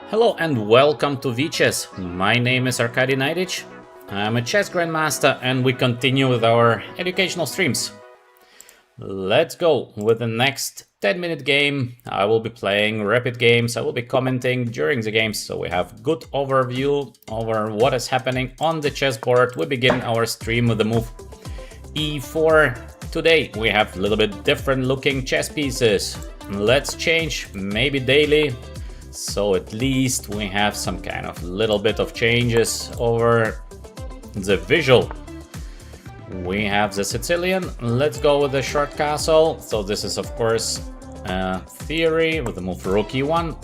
Hello and welcome to VChess. My name is Naiditsch. I'm a chess grandmaster and we continue with our educational streams. Let's go with the next 10-minute game. I will be playing rapid games. I will be commenting during the games, so we have good overview over what is happening on the chessboard. We begin our stream with the move e4. Today we have a little bit different looking chess pieces. Let's change, maybe daily. So at least we have some kind of little bit of changes over the visual. We have the Sicilian. Let's go with the short castle. So this is of course theory with the move rook e1.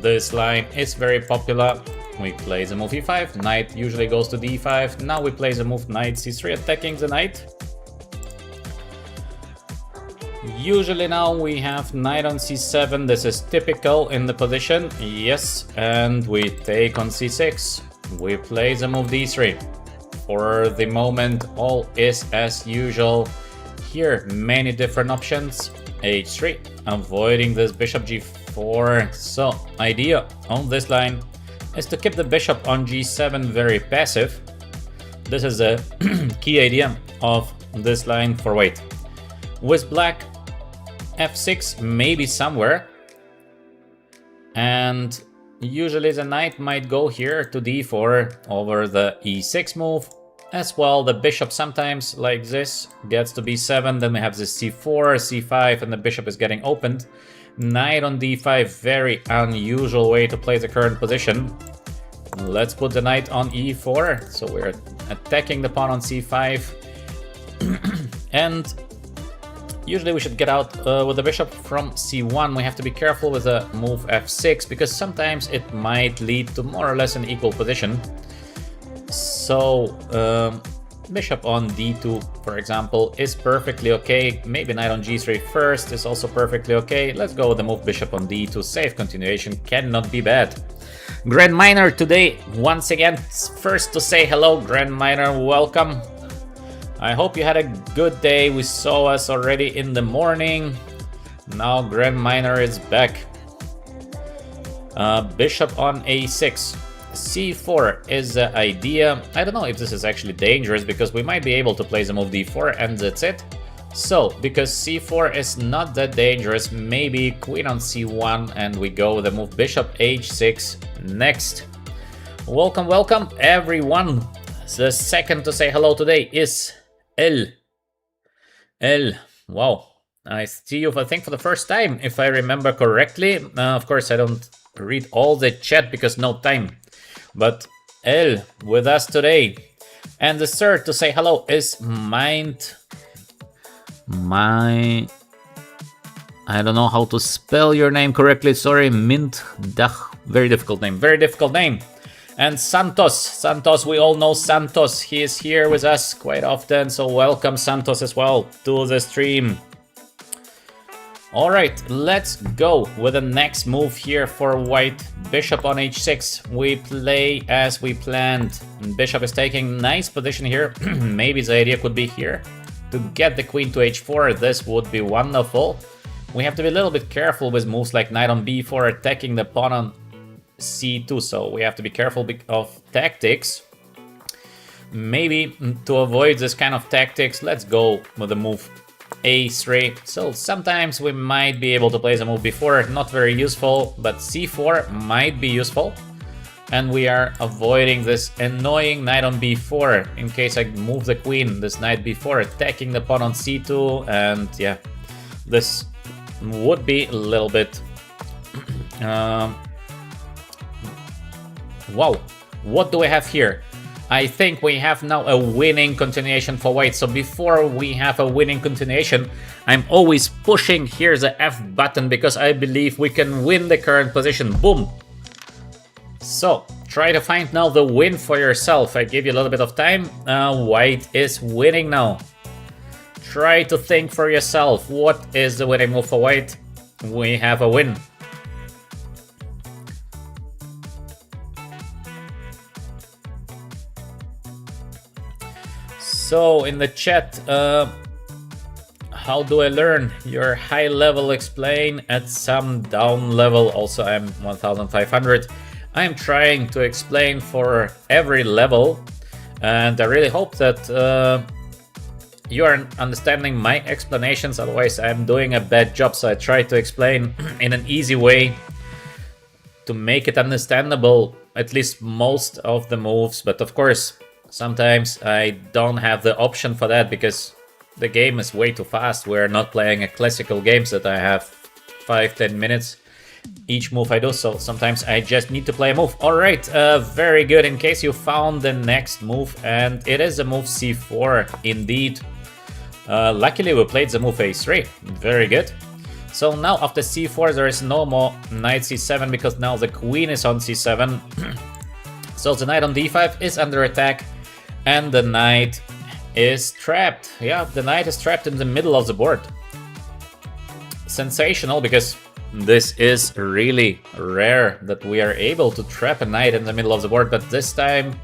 This line is very popular. We play the move e5. Knight usually goes to d5. Now we play the move knight c3, attacking the knight. Usually now we have knight on c7, this is typical in the position, yes, and we take on c6, we play the move d3. For the moment all is as usual. Here many different options, h3, avoiding this bishop g4. So idea on this line is to keep the bishop on g7 very passive. This is a key idea of this line for white. With black, f6 maybe somewhere, and usually the knight might go here to d4 over the e6 move. As well, the bishop sometimes like this gets to b7, then we have the c4, c5, and the bishop is getting opened. Knight on d5, very unusual way to play the current position. Let's put the knight on e4, so we're attacking the pawn on c5. And usually we should get out with the bishop from c1. We have to be careful with the move f6 because sometimes it might lead to more or less an equal position. So bishop on d2, for example, is perfectly okay. Maybe knight on g3 first is also perfectly okay. Let's go with the move bishop on d2. Safe continuation cannot be bad. Grand Miner today, once again, first to say hello. Grand Miner, welcome. I hope you had a good day. We saw us already in the morning. Now Grand Miner is back. Bishop on a6. c4 is the idea. I don't know if this is actually dangerous because we might be able to play the move d4 and that's it. So, because c4 is not that dangerous, maybe queen on c1 and we go with the move bishop h6 next. Welcome, welcome everyone. The second to say hello today is L. Wow, I see you, I think, for the first time, if I remember correctly. Of course, I don't read all the chat because no time. But L with us today. And the third to say hello is I don't know how to spell your name correctly, sorry, Mint Dach. Very difficult name, very difficult name. And Santos, we all know Santos. He is here with us quite often, so welcome Santos as well to the stream. All right, let's go with the next move here for white. Bishop on h6. We play as we planned. Bishop is taking nice position here. Maybe the idea could be here to get the queen to h4. This would be wonderful. We have to be a little bit careful with moves like knight on b4, attacking the pawn on c2, so we have to be careful of tactics. Maybe to avoid this kind of tactics, let's go with the move a3. So sometimes we might be able to play the move before, not very useful, but c4 might be useful. And we are avoiding this annoying knight on b4 in case I move the queen. This knight b4 attacking the pawn on c2, and yeah, this would be a little bit wow, what do we have here? I think we have now a winning continuation for white. So before we have a winning continuation, I'm always pushing here the F button because I believe we can win the current position. Boom. So try to find now the win for yourself. I give you a little bit of time. White is winning now. Try to think for yourself. What is the winning move for white? We have a win. So in the chat, how do I learn? You're high level, explain at some down level. Also, I'm 1500. I'm trying to explain for every level, and I really hope that you are understanding my explanations. Otherwise, I'm doing a bad job. So I try to explain in an easy way to make it understandable, at least most of the moves. But of course, sometimes I don't have the option for that because the game is way too fast. We're not playing a classical games that I have 5-10 minutes each move I do, so sometimes I just need to play a move. Alright, very good. In case you found the next move, and it is the move c4 indeed. Luckily we played the move a3, very good. So now after c4 there is no more knight c7 because now the queen is on c7. So the knight on d5 is under attack and the knight is trapped. Yeah, the knight is trapped in the middle of the board. Sensational, because this is really rare that we are able to trap a knight in the middle of the board, but this time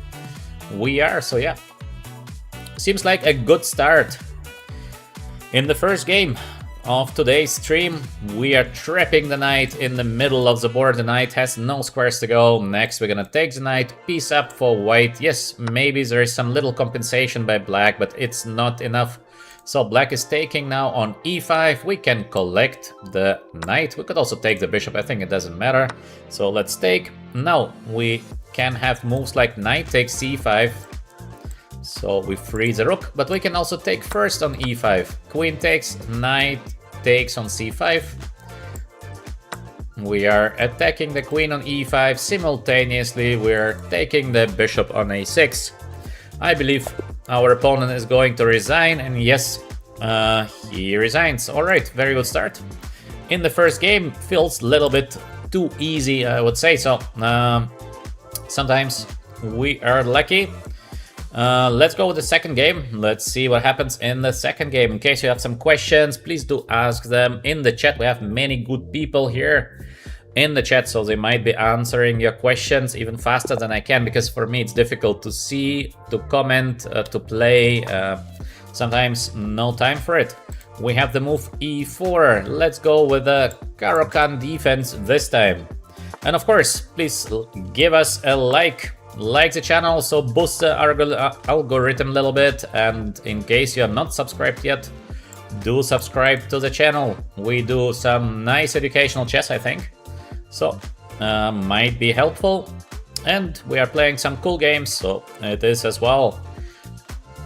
we are, so yeah. Seems like a good start. In the first game of today's stream, we are trapping the knight in the middle of the board. The knight has no squares to go. Next, we're gonna take the knight, piece up for white. Yes, maybe there is some little compensation by black, but it's not enough. So black is taking now on e5. We can collect the knight. We could also take the bishop. I think it doesn't matter. So let's take. Now we can have moves like knight takes c5. So we free the rook, but we can also take first on e5. Queen takes, knight takes on c5. We are attacking the queen on e5. Simultaneously, we're taking the bishop on a6. I believe our opponent is going to resign, and yes, he resigns. Alright, very good start. In the first game, feels a little bit too easy, I would say so. Sometimes we are lucky. Let's go with the second game. Let's see what happens in the second game. In case you have some questions, please do ask them in the chat. We have many good people here in the chat, so they might be answering your questions even faster than I can, because for me it's difficult to see, to comment, to play. Sometimes no time for it. We have the move e4. Let's go with the Caro-Kann defense this time. And of course, please give us a like the channel, so boost the algorithm a little bit. And in case you are not subscribed yet, do subscribe to the channel. We do some nice educational chess, I think, so might be helpful. And we are playing some cool games, so it is as well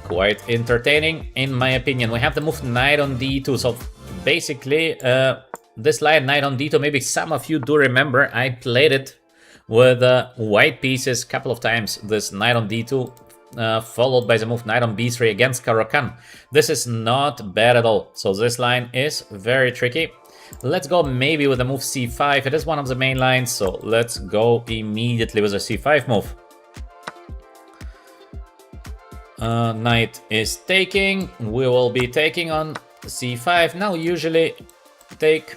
quite entertaining in my opinion. We have the move knight on d2. So basically this line knight on d2, maybe some of you do remember, I played it with white pieces a couple of times. This knight on d2 followed by the move knight on b3 against Caro-Kann. This is not bad at all, so this line is very tricky. Let's go maybe with the move c5. It is one of the main lines, so let's go immediately with the c5 move. Knight is taking. We will be taking on c5. Now usually take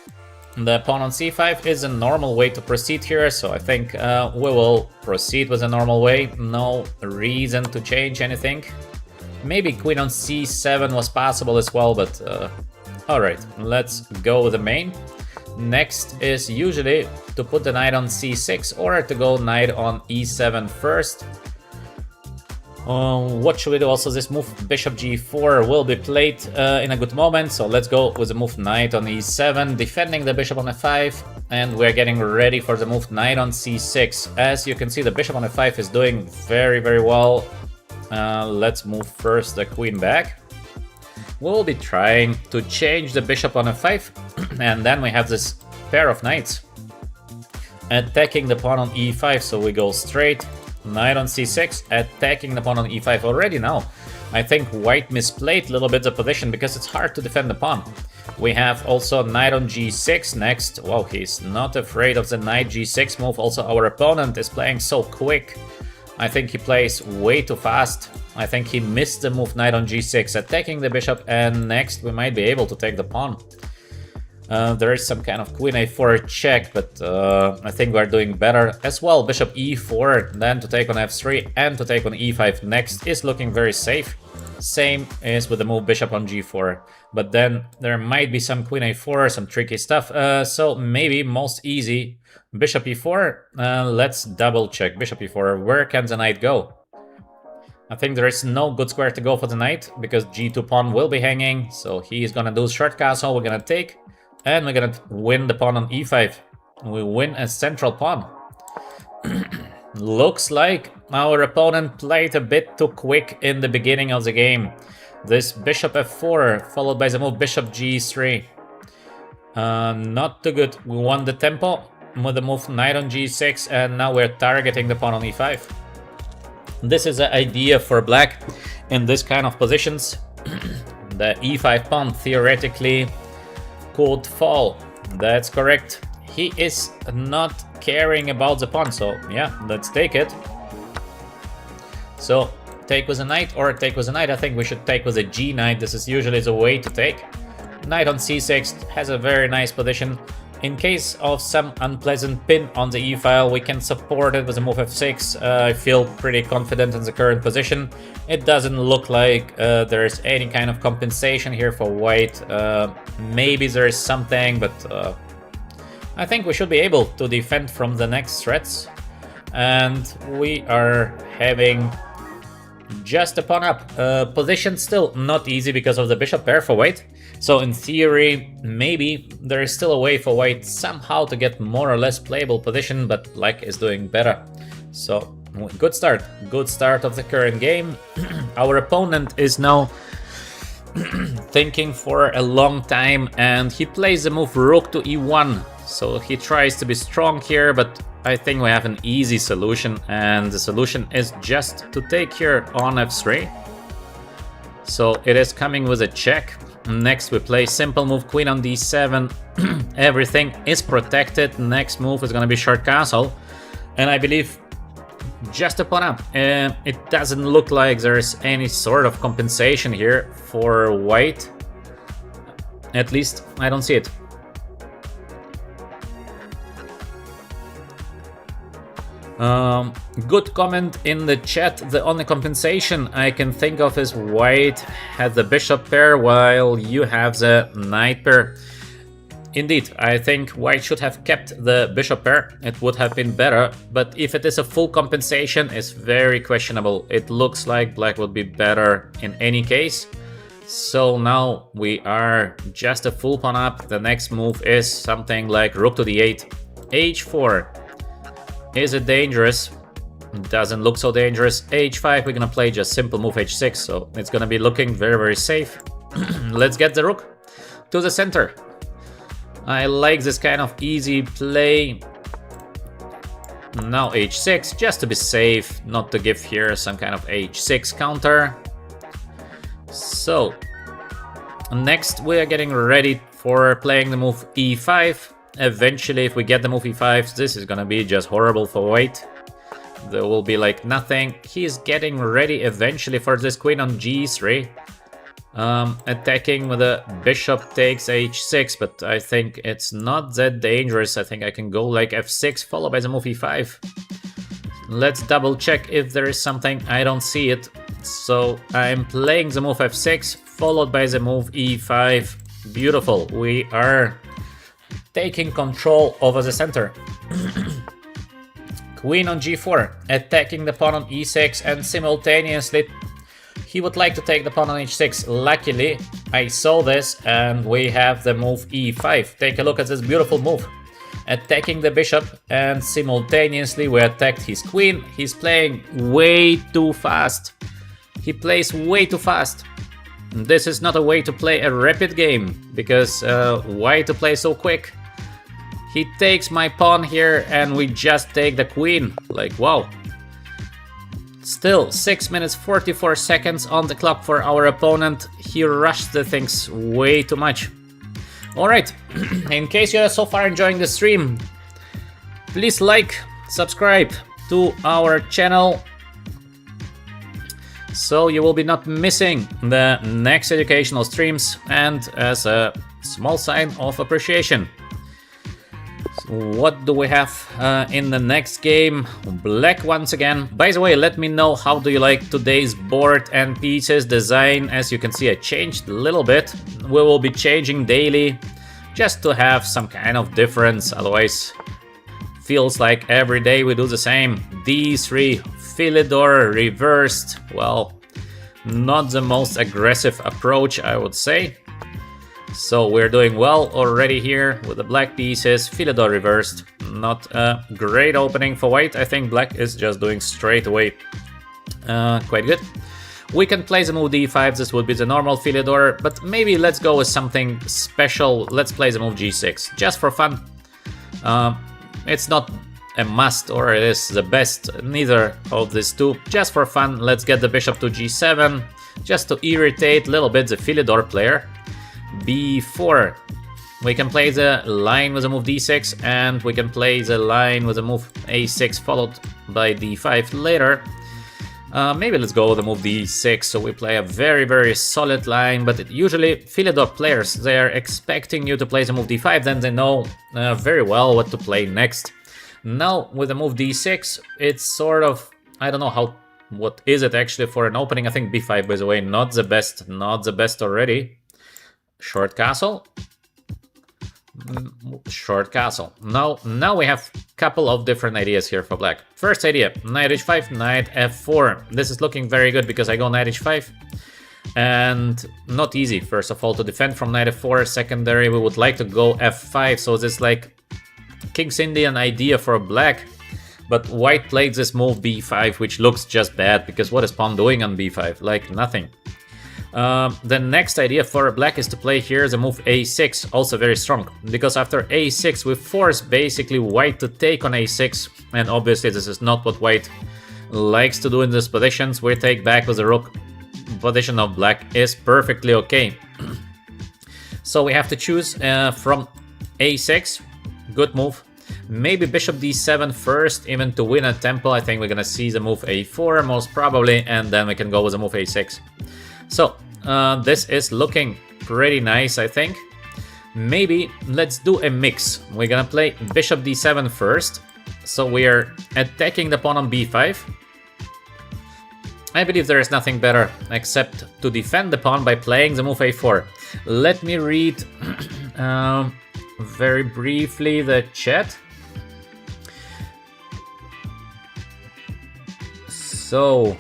the pawn on c5 is a normal way to proceed here, so I think we will proceed with a normal way. No reason to change anything. Maybe queen on c7 was possible as well, but alright, let's go with the main. Next is usually to put the knight on c6 or to go knight on e7 first. What should we do? Also, this move bishop g4 will be played in a good moment, so let's go with the move knight on e7, defending the bishop on f5, and we're getting ready for the move knight on c6. As you can see, the bishop on f5 is doing very well. Let's move first the queen back. We'll be trying to change the bishop on f5, and then we have this pair of knights attacking the pawn on e5, so we go straight. Knight on c6, attacking the pawn on e5 already now. I think white misplayed a little bit the position because it's hard to defend the pawn. We have also knight on g6 next. Wow, he's not afraid of the knight g6 move. Also, our opponent is playing so quick. I think he plays way too fast. I think he missed the move knight on g6, attacking the bishop, and next we might be able to take the pawn. There is some kind of queen a4 check, but I think we're doing better as well. Bishop e4, then to take on f3 and to take on e5 next is looking very safe. Same is with the move bishop on g4. But then there might be some queen a4, some tricky stuff. So maybe most easy, bishop e4. Let's double check. Bishop e4, where can the knight go? I think there is no good square to go for the knight, because g2 pawn will be hanging. So he is gonna do short castle, we're gonna take, and we're gonna win the pawn on e5. We win a central pawn. Looks like our opponent played a bit too quick in the beginning of the game. This bishop f4, followed by the move bishop g3. Not too good. We won the tempo with the move knight on g6, and now we're targeting the pawn on e5. This is the idea for black in this kind of positions. The e5 pawn theoretically could fall. That's correct. He is not caring about the pawn, so yeah, let's take it. So take with a knight or take with a knight. I think we should take with a g knight. This is usually the way to take. Knight on c6 has a very nice position. In case of some unpleasant pin on the e-file, we can support it with a move f6. I feel pretty confident in the current position. It doesn't look like there's any kind of compensation here for white. Maybe there is something, but I think we should be able to defend from the next threats. And we are having just a pawn up. Position still not easy because of the bishop pair for white. So in theory, maybe there is still a way for white somehow to get more or less playable position, but black is doing better. So good start of the current game. Our opponent is now thinking for a long time, and he plays the move rook to e1. So he tries to be strong here, but I think we have an easy solution, and the solution is just to take here on f3. So it is coming with a check. Next we play simple move queen on d7. Everything is protected. Next move is going to be short castle, and I believe just a pawn up. It doesn't look like there's any sort of compensation here for white. At least I don't see it. Good comment in the chat. The only compensation I can think of is white has the bishop pair while you have the knight pair. Indeed, I think white should have kept the bishop pair. It would have been better, but if it is a full compensation, it's very questionable. It looks like black would be better in any case. So now we are just a full pawn up. The next move is something like rook to d8, h4. Is it dangerous? Doesn't look so dangerous. h5, we're gonna play just simple move h6, so it's gonna be looking very, very safe. Let's get the rook to the center. I like this kind of easy play. Now h6, just to be safe, not to give here some kind of h6 counter. So, next we are getting ready for playing the move e5. Eventually, if we get the move e5, this is gonna be just horrible for white. There will be like nothing. He is getting ready eventually for this queen on g3. Attacking with a bishop takes h6, but I think it's not that dangerous. I think I can go like f6 followed by the move e5. Let's double check if there is something. I don't see it. So I'm playing the move f6 followed by the move e5. Beautiful. We are taking control over the center. Queen on g4, attacking the pawn on e6, and simultaneously he would like to take the pawn on h6. Luckily, I saw this, and we have the move e5. Take a look at this beautiful move. Attacking the bishop, and simultaneously we attacked his queen. He's playing way too fast. He plays way too fast. This is not a way to play a rapid game, because why to play so quick? He takes my pawn here and we just take the queen. Like, wow. Still, 6 minutes 44 seconds on the clock for our opponent. He rushed the things way too much. Alright, in case you are so far enjoying the stream, please like, subscribe to our channel, so you will be not missing the next educational streams, and as a small sign of appreciation. what do we have in the next game? Black once again. By the way, let me know how do you like today's board and pieces design. As you can see, I changed a little bit. We will be changing daily just to have some kind of difference. Otherwise, feels like every day we do the same. D3, Philidor reversed. Well, not the most aggressive approach, I would say. So we're doing well already here with the black pieces. Philidor reversed. Not a great opening for white. I think black is just doing straight away quite good. We can play the move d5. This would be the normal Philidor, but maybe let's go with something special. Let's play the move g6 just for fun. It's not a must or it is the best, neither of these two. Just for fun, let's get the bishop to g7 just to irritate a little bit the Philidor player. b4. We can play the line with a move d6, and we can play the line with a move a6 followed by d5 later. Maybe let's go with the move d6, so we play a very solid line, but usually Philidor players, they are expecting you to play the move d5, then they know very well what to play next. Now with the move d6, it's sort of, I don't know what is it actually for an opening. I think b5, by the way, not the best already. Short castle. Short castle. Now we have a couple of different ideas here for black. First idea, knight h5, knight f4. This is looking very good because I go knight h5. And not easy, first of all, to defend from knight f4. Secondary, we would like to go f5. So this is like King's Indian idea for black. But white played this move b5, which looks just bad, because what is pawn doing on b5? Like nothing. The next idea for black is to play here the move a6, also very strong, because after a6 we force basically white to take on a6, and obviously this is not what white likes to do in these positions. We take back with the rook. Position of black is perfectly okay. So we have to choose from a6, good move. Maybe bishop d7 first, even to win a tempo. I think we're gonna see the move a4 most probably, and then we can go with the move a6. So this is looking pretty nice, I think. Maybe let's do a mix. We're gonna play bishop d7 first, so we are attacking the pawn on b5. I believe there is nothing better except to defend the pawn by playing the move a4. Let me read very briefly the chat. So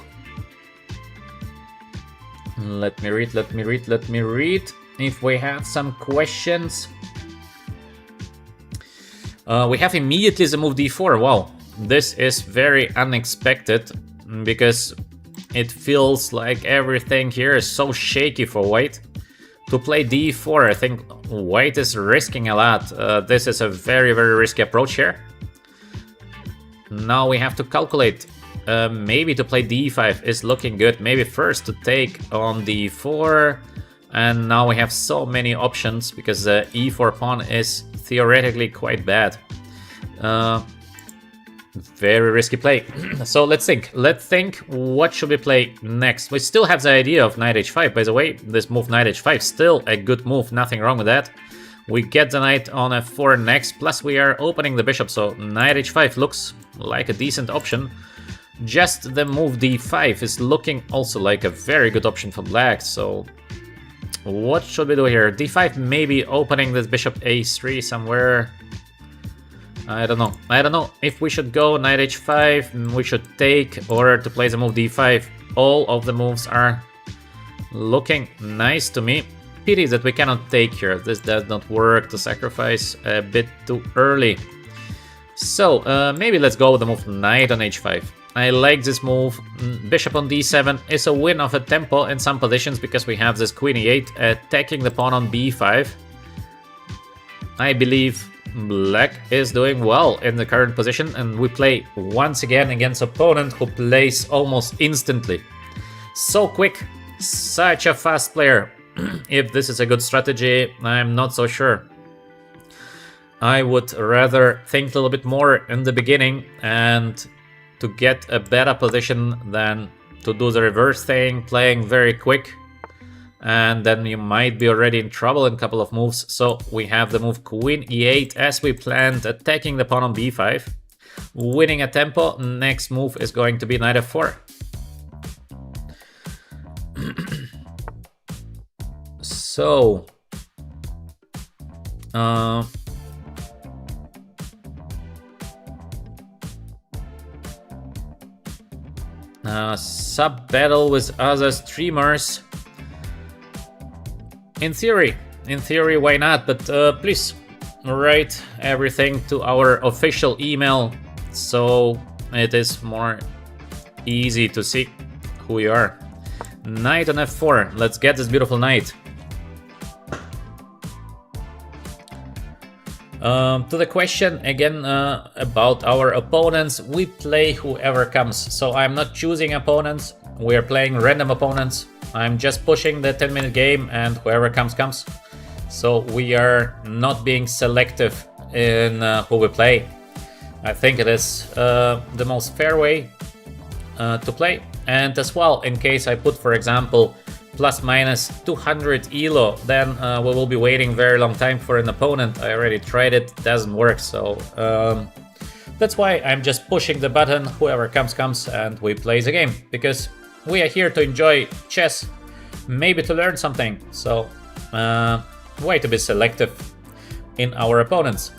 let me read if we have some questions. We have immediately the move d4. Wow, this is very unexpected, because it feels like everything here is so shaky for white. To play d4, I think white is risking a lot. This is a very risky approach here. Now we have to calculate. Maybe to play d5 is looking good. Maybe first to take on d4, and now we have so many options because the e4 pawn is theoretically quite bad. Very risky play. So let's think. What should we play next? We still have the idea of knight h5. By the way, this move knight h5 still a good move. Nothing wrong with that. We get the knight on f4 next. Plus we are opening the bishop, so knight h5 looks like a decent option. Just the move d5 is looking also like a very good option for black. So what should we do here? d5, maybe opening this bishop a3 somewhere. I don't know if we should go knight h5, we should take, or to play the move d5. All of the moves are looking nice to me. Pity that we cannot take here. This does not work, to sacrifice a bit too early. So maybe let's go with the move knight on h5. I like this move. Bishop on d7 is a win of a tempo in some positions because we have this queen e8 attacking the pawn on b5. I believe black is doing well in the current position, and we play once again against opponent who plays almost instantly. So quick, such a fast player. If this is a good strategy, I'm not so sure. I would rather think a little bit more in the beginning and to get a better position than to do the reverse thing, playing very quick. and then you might be already in trouble in a couple of moves. So we have the move queen e8 as we planned, attacking the pawn on b5, winning a tempo. Next move is going to be knight f4. So sub battle with other streamers. In theory, why not? But please write everything to our official email, so it is more easy to see who you are. Knight on f4. Let's get this beautiful knight. To the question again about our opponents, we play whoever comes. So I'm not choosing opponents, we are playing random opponents. I'm just pushing the 10-minute game and whoever comes. So we are not being selective in who we play. I think it is the most fair way to play. And as well, in case I put, for example, plus minus 200 elo, then we will be waiting very long time for an opponent. I already tried it, doesn't work. So that's why I'm just pushing the button, whoever comes, and we play the game. Because we are here to enjoy chess, maybe to learn something. So way to be selective in our opponents.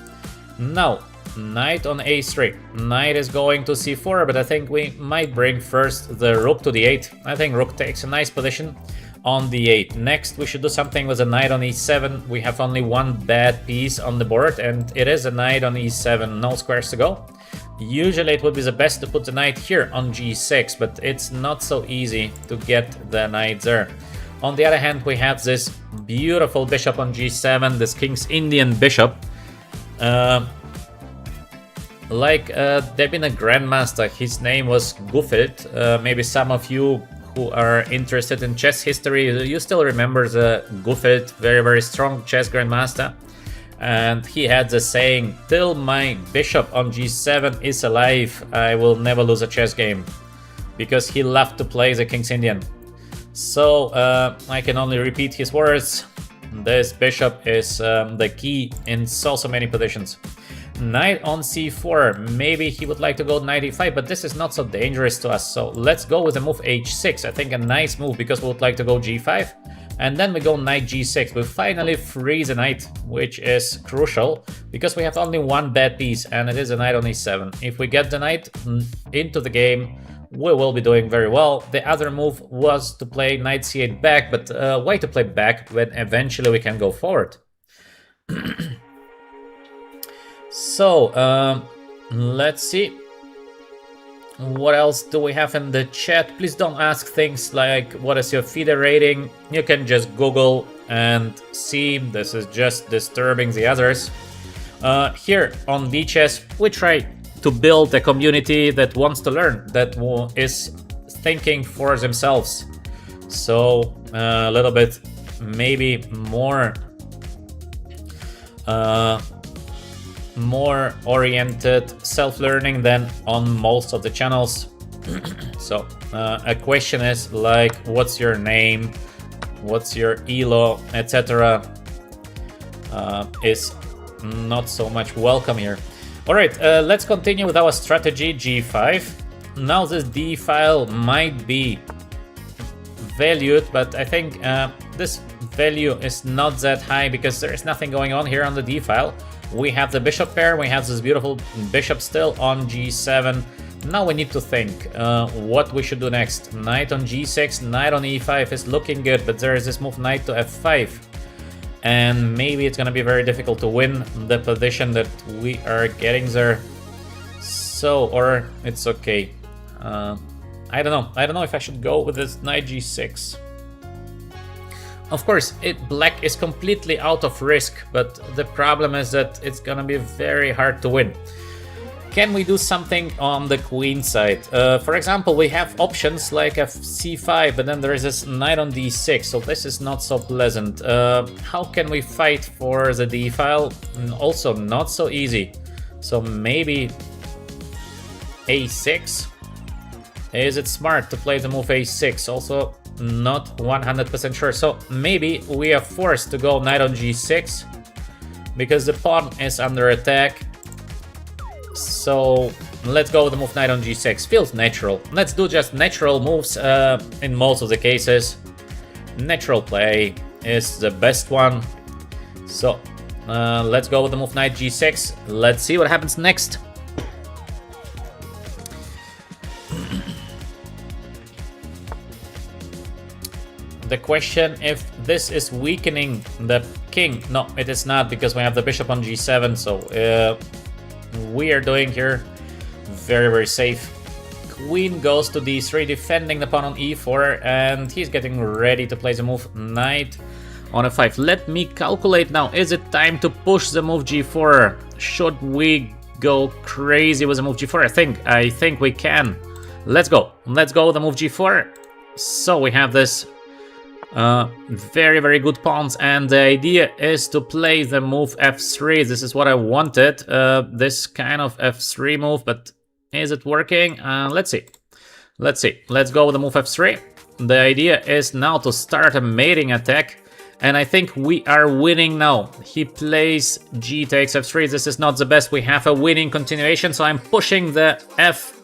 Now, knight on a3. Knight is going to c4, but I think we might bring first the rook to d8. I think rook takes a nice position on d8. Next, we should do something with a knight on e7. We have only one bad piece on the board, and it is a knight on e7. No squares to go. Usually it would be the best to put the knight here on g6, but it's not so easy to get the knight there. On the other hand, we have this beautiful bishop on g7, this King's Indian bishop. There's been a grandmaster, his name was Gufilt. Maybe some of you who are interested in chess history, you still remember the Gufilt, very strong chess grandmaster. And he had the saying, till my bishop on g7 is alive, I will never lose a chess game. Because he loved to play the King's Indian. So I can only repeat his words. This bishop is the key in so many positions. Knight on c4. Maybe he would like to go knight e5, but this is not so dangerous to us. So let's go with the move h6. I think a nice move because we would like to go g5. And then we go knight g6. We finally free the knight, which is crucial because we have only one bad piece and it is a knight on e7. If we get the knight into the game, we will be doing very well. The other move was to play knight c8 back, but why to play back when eventually we can go forward? So, let's see. What else do we have in the chat? Please don't ask things like, what is your FIDE rating? You can just Google and see. This is just disturbing the others. Here on DChess, we try to build a community that wants to learn, that is thinking for themselves. So, a little bit maybe more oriented self-learning than on most of the channels. So a question is like, what's your name, what's your elo, etc. Is not so much welcome here. All right, let's continue with our strategy g5. Now this d file might be valued, but I think this value is not that high because there is nothing going on here on the d file. We have the bishop pair, we have this beautiful bishop still on g7. Now we need to think what we should do next. Knight on g6, knight on e5 is looking good, but there is this move knight to f5. And maybe it's gonna be very difficult to win the position that we are getting there. So, or it's okay. I don't know if I should go with this knight g6. Of course, black is completely out of risk, but the problem is that it's gonna be very hard to win. Can we do something on the queen side? For example, we have options like c5, but then there is this knight on d6, so this is not so pleasant. How can we fight for the d file? Also not so easy. So maybe a6? Is it smart to play the move a6? Also, not 100% sure. So maybe we are forced to go knight on g6 because the pawn is under attack. So let's go with the move knight on g6. Feels natural. Let's do just natural moves in most of the cases. Natural play is the best one. So let's go with the move knight g6. Let's see what happens next. The question if this is weakening the king. No, it is not, because we have the bishop on g7. So we are doing here very, very safe. Queen goes to d3, defending the pawn on e4, and he's getting ready to play the move knight on f5. Let me calculate now. Is it time to push the move g4? Should we go crazy with the move g4? I think we can. Let's go. Let's go with the move g4. So we have this very, very good pawns, and the idea is to play the move f3. This is what I wanted, this kind of f3 move, but is it working? Let's see. Let's go with the move f3. The idea is now to start a mating attack, and I think we are winning now. He plays g takes f3. This is not the best. We have a winning continuation, so I'm pushing the f.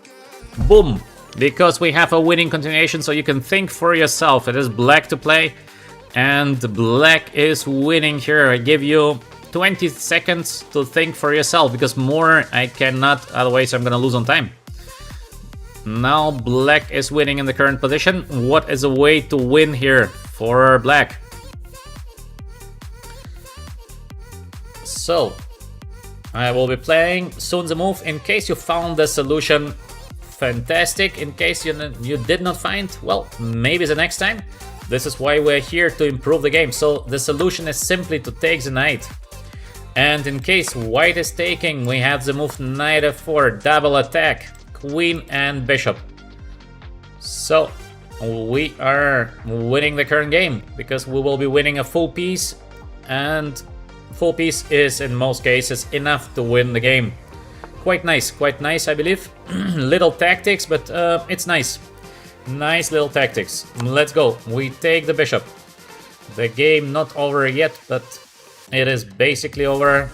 Boom. Because we have a winning continuation, so you can think for yourself. It is black to play, and black is winning here. I give you 20 seconds to think for yourself, because more I cannot, otherwise I'm gonna lose on time. Now black is winning in the current position. What is a way to win here for black? So I will be playing soon the move. In case you found the solution, fantastic. In case you did not find, well, maybe the next time. This is why we're here, to improve the game. So the solution is simply to take the knight. And in case white is taking, we have the move knight f4, double attack, queen and bishop. So we are winning the current game, because we will be winning a full piece, and full piece is in most cases enough to win the game. Quite nice, I believe. Little tactics, but it's nice. Nice little tactics. Let's go. We take the bishop. The game not over yet, but it is basically over.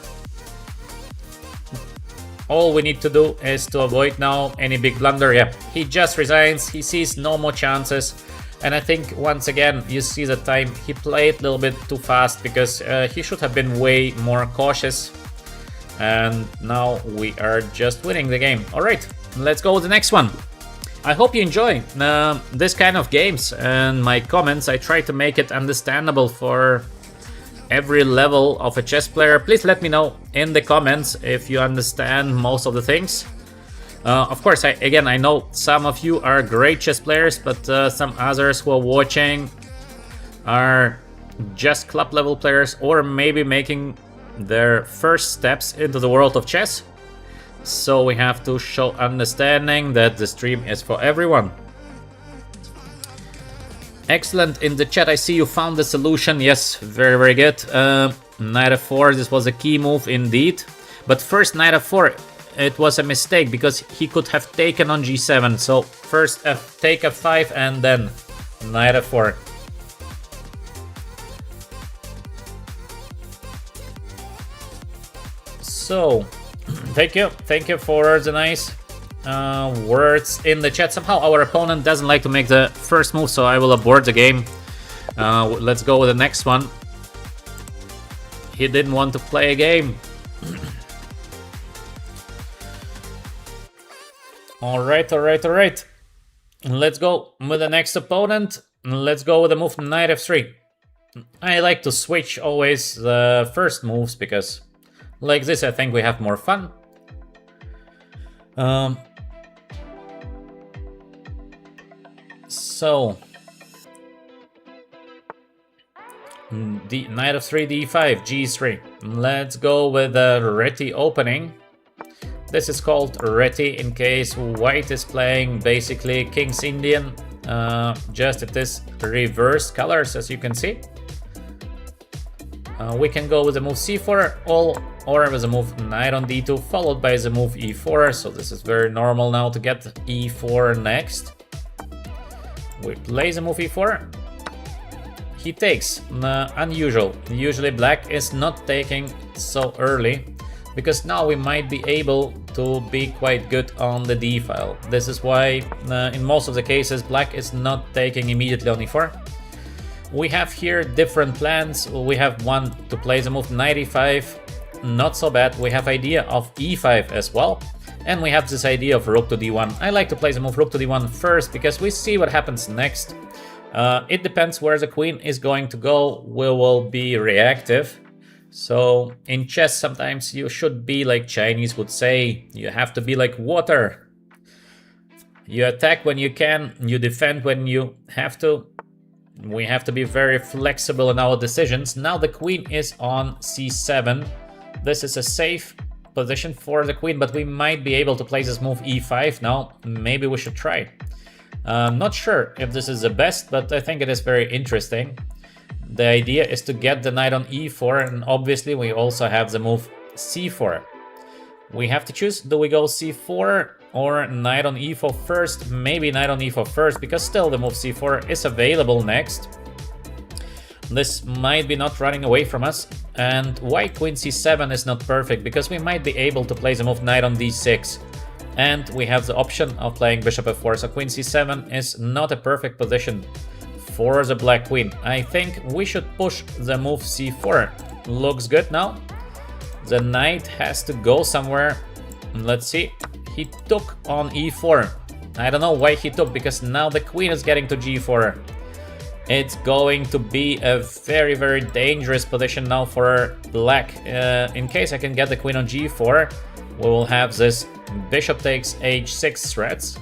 All we need to do is to avoid now any big blunder. Yeah, he just resigns. He sees no more chances. And I think, once again, you see the time. He played a little bit too fast, because he should have been way more cautious. And now we are just winning the game. Alright, let's go with the next one. I hope you enjoy this kind of games, and my comments. I try to make it understandable for every level of a chess player. Please let me know in the comments if you understand most of the things. Of course, I know some of you are great chess players, but some others who are watching are just club level players, or maybe making their first steps into the world of chess. So we have to show understanding that the stream is for everyone. Excellent. In the chat I see you found the solution. Yes, very, very good. Knight f4, this was a key move indeed. But first knight f4, it was a mistake, because he could have taken on g7. So first take f5 and then knight f4. So, thank you for the nice words in the chat. Somehow our opponent doesn't like to make the first move, so I will abort the game. Let's go with the next one. He didn't want to play a game. Alright. Let's go with the next opponent. Let's go with the move knight f3. I like to switch always the first moves, because like this, I think we have more fun. So the knight of 3 d5 g3. Let's go with the Reti opening. This is called Reti in case white is playing basically King's Indian. Just it is reversed colors, as you can see. We can go with the move c4 or with the move knight on d2 followed by the move e4. So this is very normal now to get e4 next. We play the move e4. He takes. Unusual. Usually black is not taking so early, because now we might be able to be quite good on the d file. This is why in most of the cases black is not taking immediately on e4. We have here different plans. We have one to play the move knight e5, not so bad. We have idea of e5 as well, and we have this idea of rook to d1. I like to play the move rook to d1 first, because we see what happens next. It depends where the queen is going to go. We will be reactive. So in chess sometimes you should be like Chinese would say, you have to be like water. You attack when you can, you defend when you have to. We have to be very flexible in our decisions. Now the queen is on c7. This is a safe position for the queen, but we might be able to play this move e5 now. Maybe we should try. Not sure if this is the best, but I think it is very interesting. The idea is to get the knight on e4, and obviously we also have the move c4. We have to choose, do we go c4 or knight on e4 first? Maybe knight on e4 first, because still the move c4 is available next. This might be not running away from us, and white queen c7 is not perfect, because we might be able to play the move knight on d6. And we have the option of playing bishop f4, so queen c7 is not a perfect position for the black queen. I think we should push the move c4. Looks good now. The knight has to go somewhere. Let's see. He took on e4. I don't know why he took, because now the queen is getting to g4. It's going to be a very, very dangerous position now for black. In case I can get the queen on g4, we will have this bishop takes h6 threats.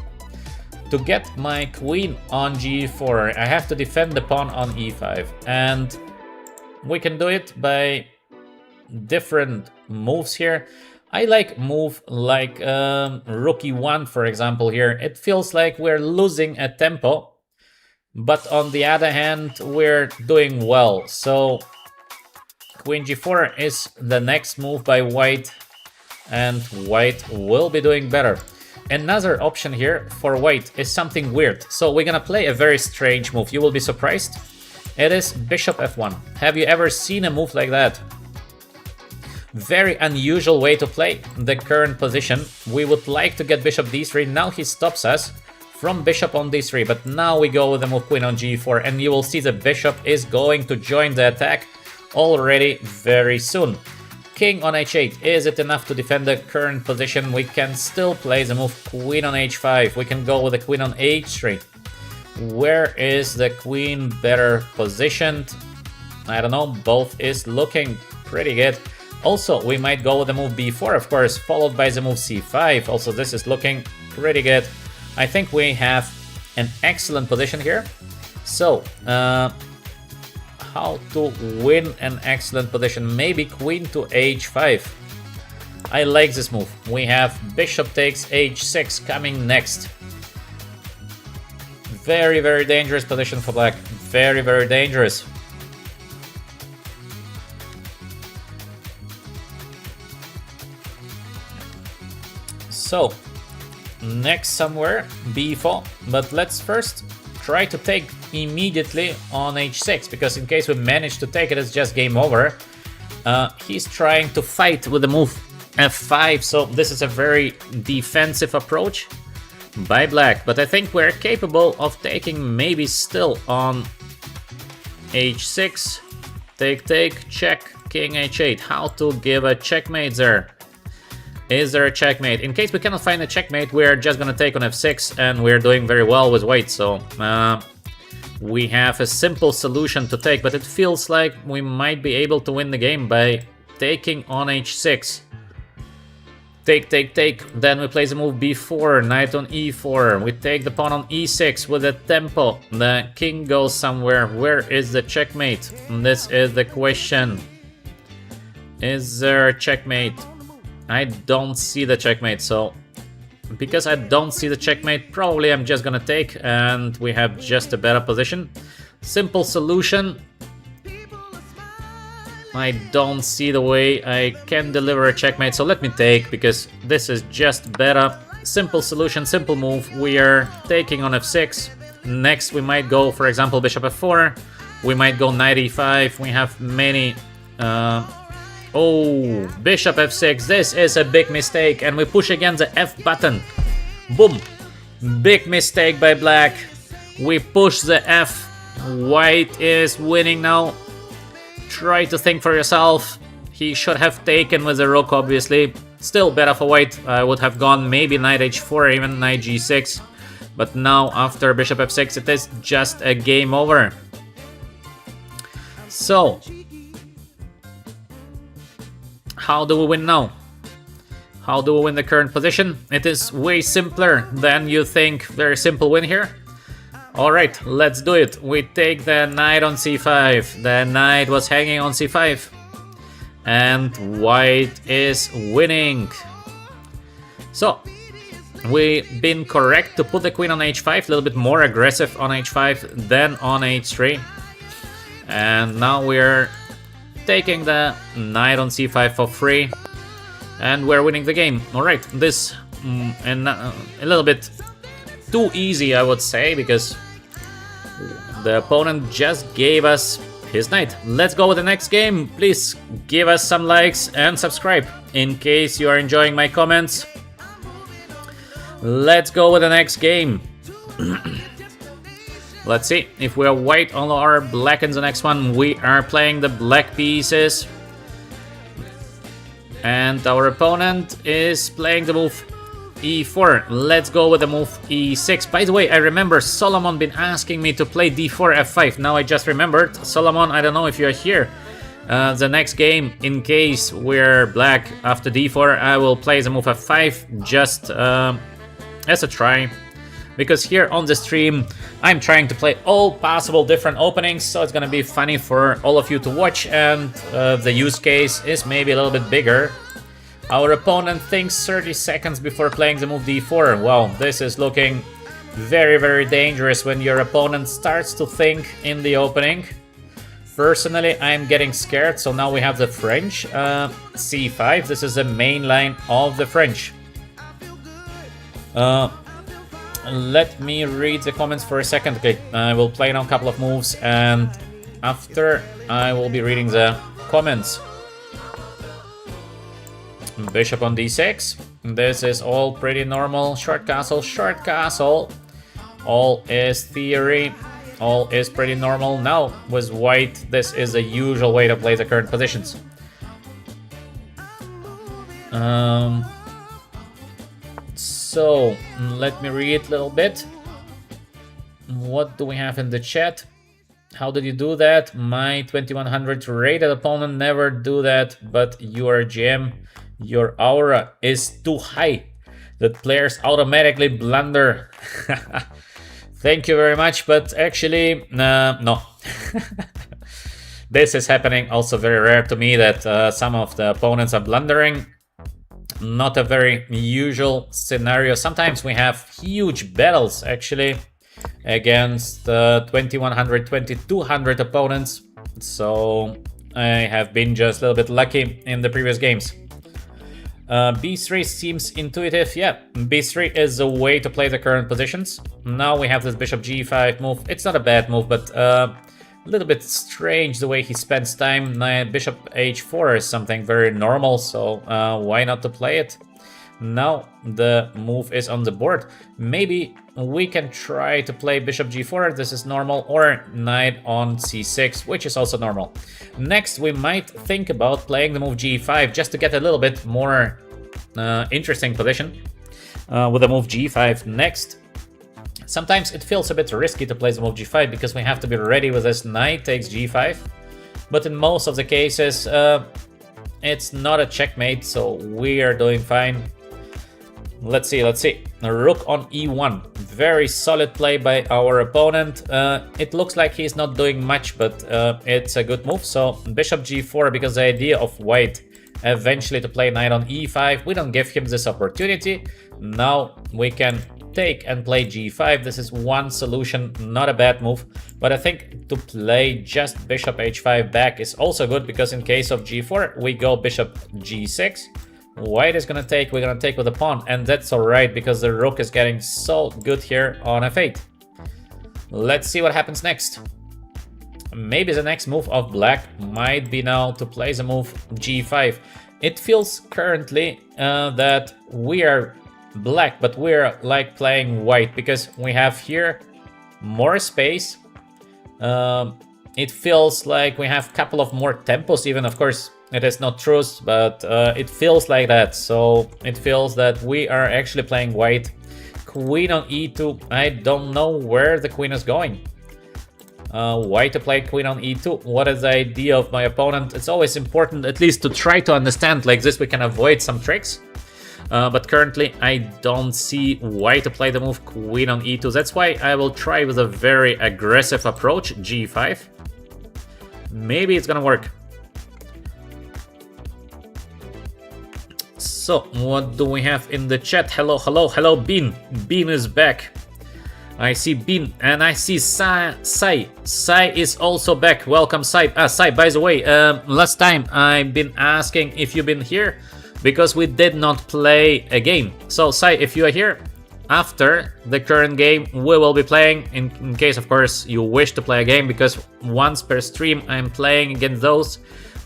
To get my queen on g4, I have to defend the pawn on e5. And we can do it by different moves here. I like move like rook e1, for example, here. It feels like we're losing a tempo, but on the other hand, we're doing well. So queen g4 is the next move by white, and white will be doing better. Another option here for white is something weird. So we're gonna play a very strange move. You will be surprised. It is bishop f1. Have you ever seen a move like that? Very unusual way to play the current position. We would like to get bishop d3. Now he stops us from bishop on d3, but now we go with the move queen on g4, and you will see the bishop is going to join the attack already very soon. King on h8, is it enough to defend the current position? We can still play the move queen on h5. We can go with the queen on h3. Where is the queen better positioned? I don't know, both is looking pretty good. Also, we might go with the move b4, of course, followed by the move c5. Also, this is looking pretty good. I think we have an excellent position here. So, how to win an excellent position? Maybe queen to h5. I like this move. We have bishop takes h6 coming next. Very, very dangerous position for black. Very, very dangerous. So, next somewhere, b4, but let's first try to take immediately on h6, because in case we manage to take it, it's just game over. He's trying to fight with the move f5, so this is a very defensive approach by black, but I think we're capable of taking maybe still on h6, take, check, king h8. How to give a checkmate there? Is there a checkmate? In case we cannot find a checkmate, we're just gonna take on f6, and we're doing very well with white, so we have a simple solution to take, but it feels like we might be able to win the game by taking on h6. Take, then we play the move b4, knight on e4, we take the pawn on e6 with a tempo, the king goes somewhere. Where is the checkmate? This is the question. Is there a checkmate? I don't see the checkmate, so because I don't see the checkmate, probably I'm just gonna take, and we have just a better position. Simple solution. I don't see the way I can deliver a checkmate, so let me take, because this is just better. Simple solution, simple move. We are taking on f6. Next, we might go, for example, bishop f4. We might go knight e5. We have many... oh, bishop f6. This is a big mistake. And we push again the f button. Boom. Big mistake by black. We push the f. White is winning now. Try to think for yourself. He should have taken with the rook, obviously. Still better for white. I would have gone maybe knight h4, even knight g6. But now, after bishop f6, it is just a game over. So, how do we win now? How do we win the current position? It is way simpler than you think. Very simple win here. Alright, let's do it. We take the knight on c5. The knight was hanging on c5. And white is winning. So, we've been correct to put the queen on h5. A little bit more aggressive on h5 than on h3. And now we're taking the knight on c5 for free. And we're winning the game. Alright, this a little bit too easy, I would say, because the opponent just gave us his knight. Let's go with the next game. Please give us some likes and subscribe in case you are enjoying my comments. Let's go with the next game. Let's see if we are white or black in the next one. We are playing the black pieces. And our opponent is playing the move e4. Let's go with the move e6. By the way, I remember Solomon been asking me to play d4 f5. Now I just remembered. Solomon, I don't know if you're here. The next game, in case we're black after d4, I will play the move f5 just as a try. Because here on the stream, I'm trying to play all possible different openings, so it's gonna be funny for all of you to watch, and the use case is maybe a little bit bigger. Our opponent thinks 30 seconds before playing the move d4. Well, this is looking very, very dangerous when your opponent starts to think in the opening. Personally, I'm getting scared, so now we have the French c5. This is the main line of the French. Let me read the comments for a second. Okay, I will play now a couple of moves, and after I will be reading the comments. Bishop on d6. This is all pretty normal. Short castle, short castle. All is theory. All is pretty normal. Now, with white, this is the usual way to play the current positions. So, let me read a little bit. What do we have in the chat? How did you do that? My 2100 rated opponent never do that, but you are GM. Your aura is too high. The players automatically blunder. Thank you very much, but actually, no. This is happening also very rare to me, that some of the opponents are blundering. Not a very usual scenario. Sometimes we have huge battles actually against 2100, 2200 opponents. So I have been just a little bit lucky in the previous games. B3 seems intuitive. Yeah, B3 is a way to play the current positions. Now we have this bishop g5 move. It's not a bad move, but a little bit strange the way he spends time. Bishop h4 is something very normal, so why not to play it? Now the move is on the board. Maybe we can try to play bishop g4, this is normal, or knight on c6, which is also normal. Next, we might think about playing the move g5 just to get a little bit more interesting position with the move g5 next. Sometimes it feels a bit risky to play the move g5 because we have to be ready with this knight takes g5. But in most of the cases, it's not a checkmate, so we are doing fine. Let's see. Rook on e1. Very solid play by our opponent. It looks like he's not doing much, but it's a good move. So bishop g4, because the idea of white eventually to play knight on e5, we don't give him this opportunity. Now we can take and play g5. This is one solution, not a bad move, but I think to play just bishop h5 back is also good, because in case of g4 we go bishop g6. White is gonna take, we're gonna take with a pawn, and that's alright because the rook is getting so good here on f8. Let's see what happens next. Maybe the next move of black might be now to play the move g5. It feels currently that we are black, but we're like playing white because we have here more space. It feels like we have a couple of more tempos even. Of course, it is not true, but it feels like that. So it feels that we are actually playing white. Queen on e2. I don't know where the queen is going. Why to play queen on e2? What is the idea of my opponent? It's always important at least to try to understand. Like this we can avoid some tricks. But currently I don't see why to play the move queen on e2. That's why I will try with a very aggressive approach, g5. Maybe it's gonna work. So, what do we have in the chat? Hello, hello, hello, Bean. Bean is back. I see Bean and I see Sai. Sai is also back. Welcome, Sai. Sai, by the way, last time I've been asking if you've been here because we did not play a game. So, Sai, if you are here, after the current game, we will be playing, in case, of course, you wish to play a game, because once per stream I'm playing against those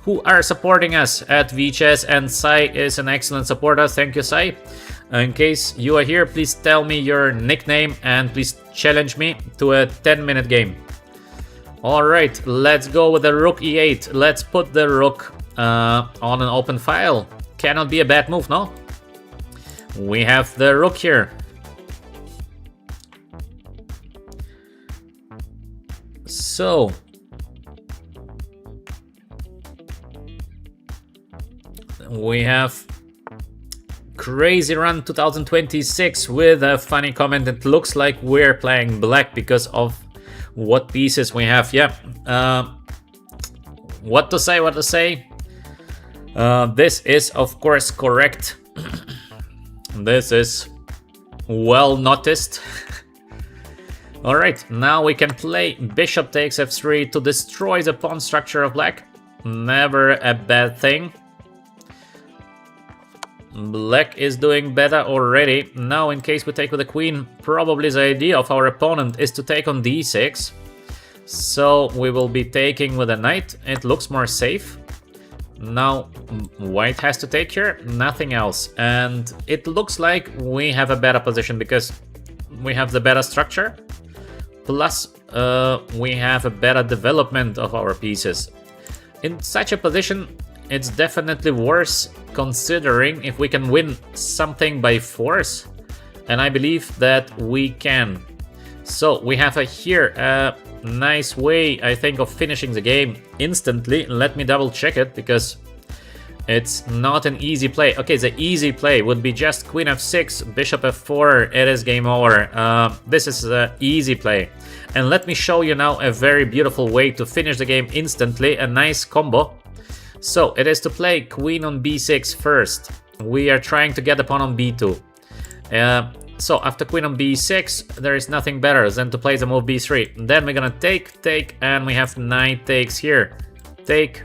who are supporting us at VHS, and Sai is an excellent supporter. Thank you, Sai. In case you are here, please tell me your nickname and please challenge me to a 10-minute game. Alright, let's go with the rook e8. Let's put the rook on an open file. Cannot be a bad move, no? We have the rook here. So, we have Crazy Run 2026 with a funny comment. It looks like we're playing black because of what pieces we have. Yeah, what to say, what to say. This is of course correct. This is well noticed. Alright, now we can play bishop takes f3 to destroy the pawn structure of black. Never a bad thing. Black is doing better already. Now in case we take with the queen, probably the idea of our opponent is to take on d6. So we will be taking with a knight. It looks more safe. Now white has to take here, nothing else. And it looks like we have a better position because we have the better structure. Plus we have a better development of our pieces. In such a position, it's definitely worse considering if we can win something by force. And I believe that we can. So we have here a nice way, I think, of finishing the game instantly. Let me double check it because it's not an easy play. Okay, the easy play would be just queen f6, bishop f4, it is game over. This is the easy play. And let me show you now a very beautiful way to finish the game instantly, a nice combo. So it is to play queen on b6 first. We are trying to get the pawn on b2. So after queen on b6, there is nothing better than to play the move b3. Then we're gonna take, and we have knight takes here. Take,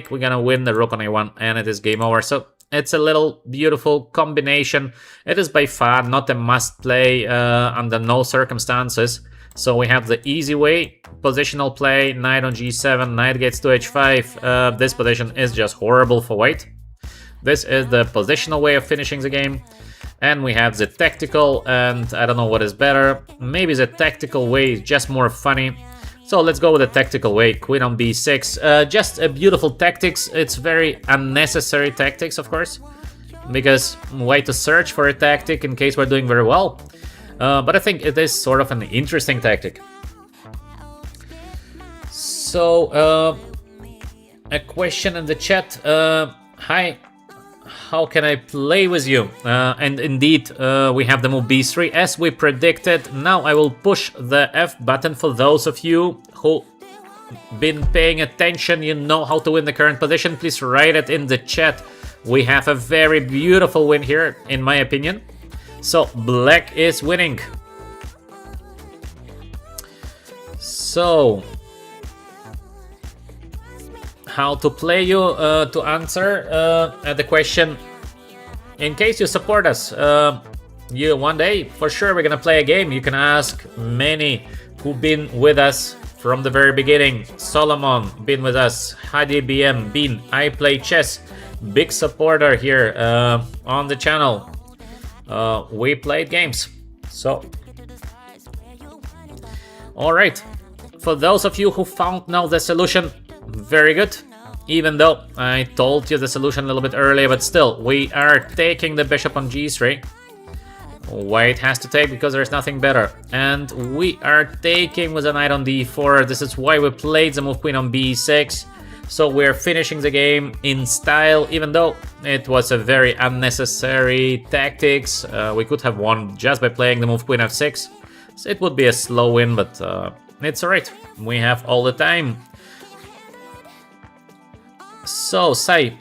we're gonna win the rook on a1, and it is game over. So it's a little beautiful combination. It is by far not a must play under no circumstances. So we have the easy way, positional play, knight on g7, knight gets to h5. This position is just horrible for white. This is the positional way of finishing the game. And we have the tactical, and I don't know what is better. Maybe the tactical way is just more funny. So let's go with the tactical way, queen on b6. Just a beautiful tactics. It's very unnecessary tactics, of course, because why to search for a tactic in case we're doing very well. But I think it is sort of an interesting tactic. So, a question in the chat. Hi, how can I play with you? And indeed, we have the move b3 as we predicted. Now I will push the F button for those of you who been paying attention. You know how to win the current position. Please write it in the chat. We have a very beautiful win here, in my opinion. So black is winning. So how to play you? To answer the question, in case you support us, you one day for sure we're gonna play a game. You can ask many who been with us from the very beginning. Solomon, been with us. Hadi BM, been. I play chess. Big supporter here on the channel. We played games. So, alright. For those of you who found now the solution, very good. Even though I told you the solution a little bit earlier, but still, we are taking the bishop on g3. White has to take because there's nothing better. And we are taking with a knight on d4. This is why we played the move queen on b6. So we're finishing the game in style, even though it was a very unnecessary tactics. We could have won just by playing the move queen f6. So it would be a slow win, but it's alright. We have all the time. So, Sai,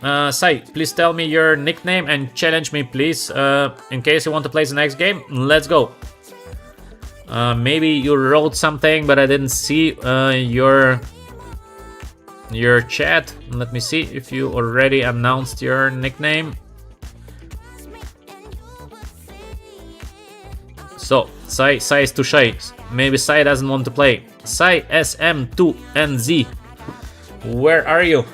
please tell me your nickname and challenge me, please, in case you want to play the next game. Let's go. Maybe you wrote something, but I didn't see your chat. Let me see if you already announced your nickname. So, Sai is too shy. Maybe Sai doesn't want to play. Sai SM2NZ. Where are you?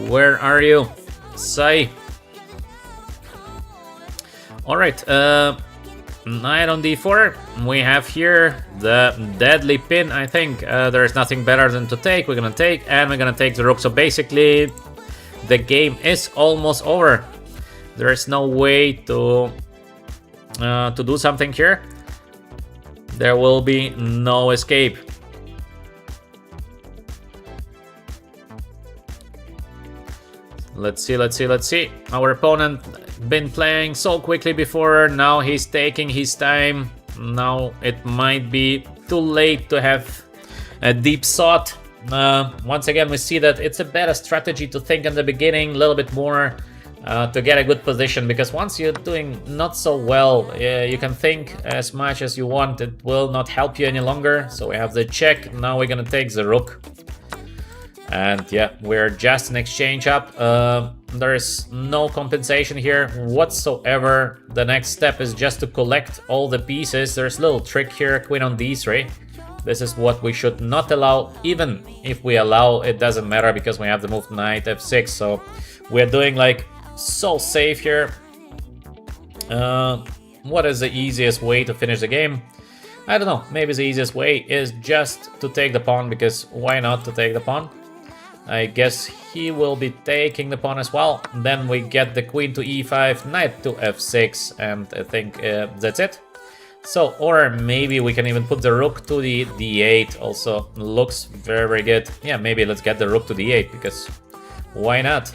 Where are you, Sai? Alright, knight on d4. We have here the deadly pin, I think. There's nothing better than to take. We're gonna take, and we're gonna take the rook. So basically, the game is almost over. There is no way to do something here. There will be no escape. Let's see. Our opponent been playing so quickly before, now he's taking his time. Now it might be too late to have a deep thought. Once again, we see that it's a better strategy to think in the beginning a little bit more to get a good position, because once you're doing not so well, you can think as much as you want. It will not help you any longer. So we have the check. Now we're gonna take the rook. And yeah, we're just an exchange up. There is no compensation here whatsoever. The next step is just to collect all the pieces. There's a little trick here, queen on d3. This is what we should not allow. Even if we allow, it doesn't matter because we have the move knight f6. So we're doing like so safe here. What is the easiest way to finish the game? I don't know. Maybe the easiest way is just to take the pawn, because why not to take the pawn? I guess he will be taking the pawn as well. Then we get the queen to e5, knight to f6, and I think that's it. So, or maybe we can even put the rook to the d8. Also looks very, very good. Yeah, maybe let's get the rook to d8, because why not?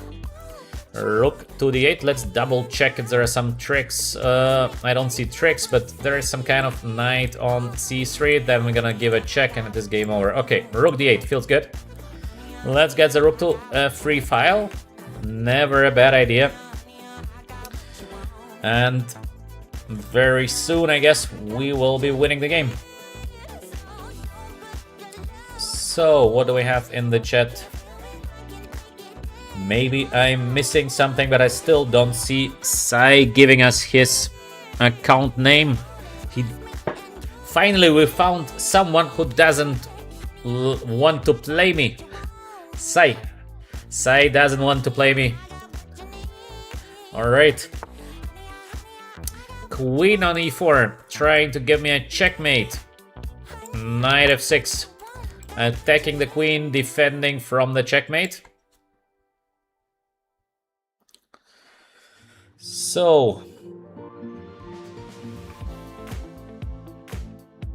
Rook to d8. Let's double check if there are some tricks. I don't see tricks, but there is some kind of knight on c3. Then we're gonna give a check and it is game over. Okay, rook d8 feels good. Let's get the rook to free file. Never a bad idea. And very soon, I guess, we will be winning the game. So, what do we have in the chat? Maybe I'm missing something, but I still don't see Sai giving us his account name. Finally, we found someone who doesn't want to play me. Sai doesn't want to play me. Alright. Queen on e4, trying to give me a checkmate. Knight f6. Attacking the queen, defending from the checkmate. So,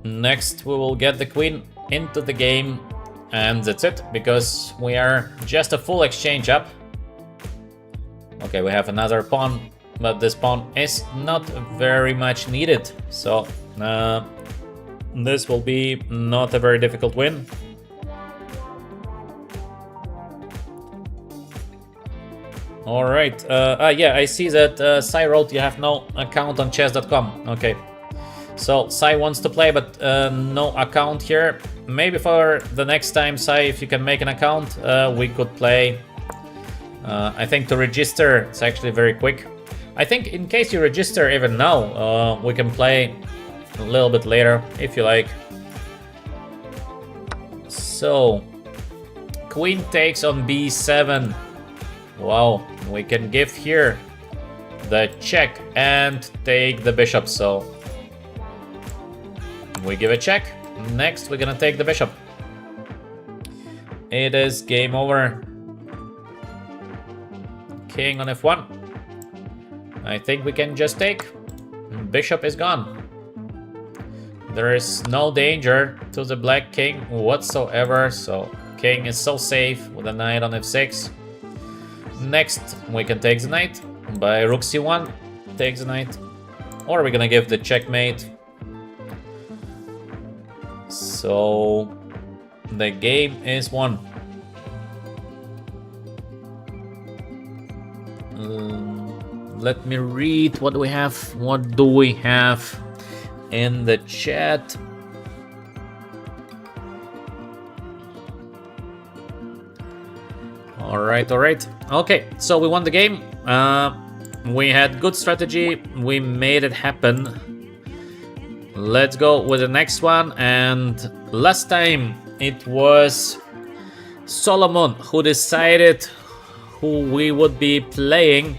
next we will get the queen into the game. And that's it, because we are just a full exchange up. Okay, we have another pawn, but this pawn is not very much needed. So this will be not a very difficult win. All right. Yeah, I see that Sai wrote you have no account on chess.com. Okay. So Sai wants to play, but no account here. Maybe for the next time, Sai, if you can make an account, we could play. I think to register, it's actually very quick. I think in case you register even now, we can play a little bit later if you like. So, queen takes on b7. Wow, we can give here the check and take the bishop, so we give a check. Next, we're gonna take the bishop. It is game over. King on f1. I think we can just take. Bishop is gone. There is no danger to the black king whatsoever, so king is so safe with a knight on f6. Next, we can take the knight by rook c1, takes the knight, or we're gonna give the checkmate. So the game is won. Let me read what we have. What do we have in the chat? All right. Okay, so we won the game. We had good strategy. We made it happen. Let's go with the next one. And last time it was Solomon who decided who we would be playing.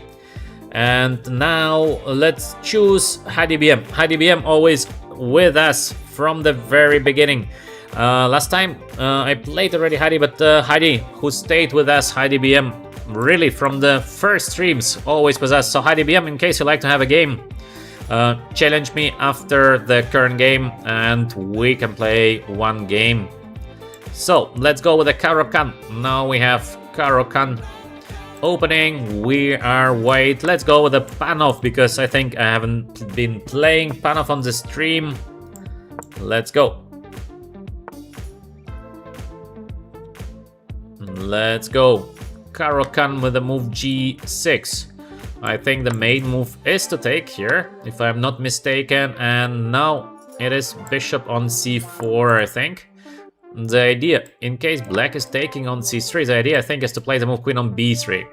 And now let's choose Hadi BM. Hadi BM always with us from the very beginning. Last time I played already Hadi, but Hadi who stayed with us, Hadi BM, really from the first streams, always with us. So Hadi BM, in case you like to have a game, challenge me after the current game and we can play one game. So let's go with the Caro-Kann. Now we have Caro-Kann opening. We are white. Let's go with the Panov because I think I haven't been playing Panov on the stream. Let's go. Let's go. Caro-Kann with the move g6. I think the main move is to take here, if I'm not mistaken. And now it is bishop on c4, I think. The idea, in case black is taking on c3, the idea I think is to play the move queen on b3.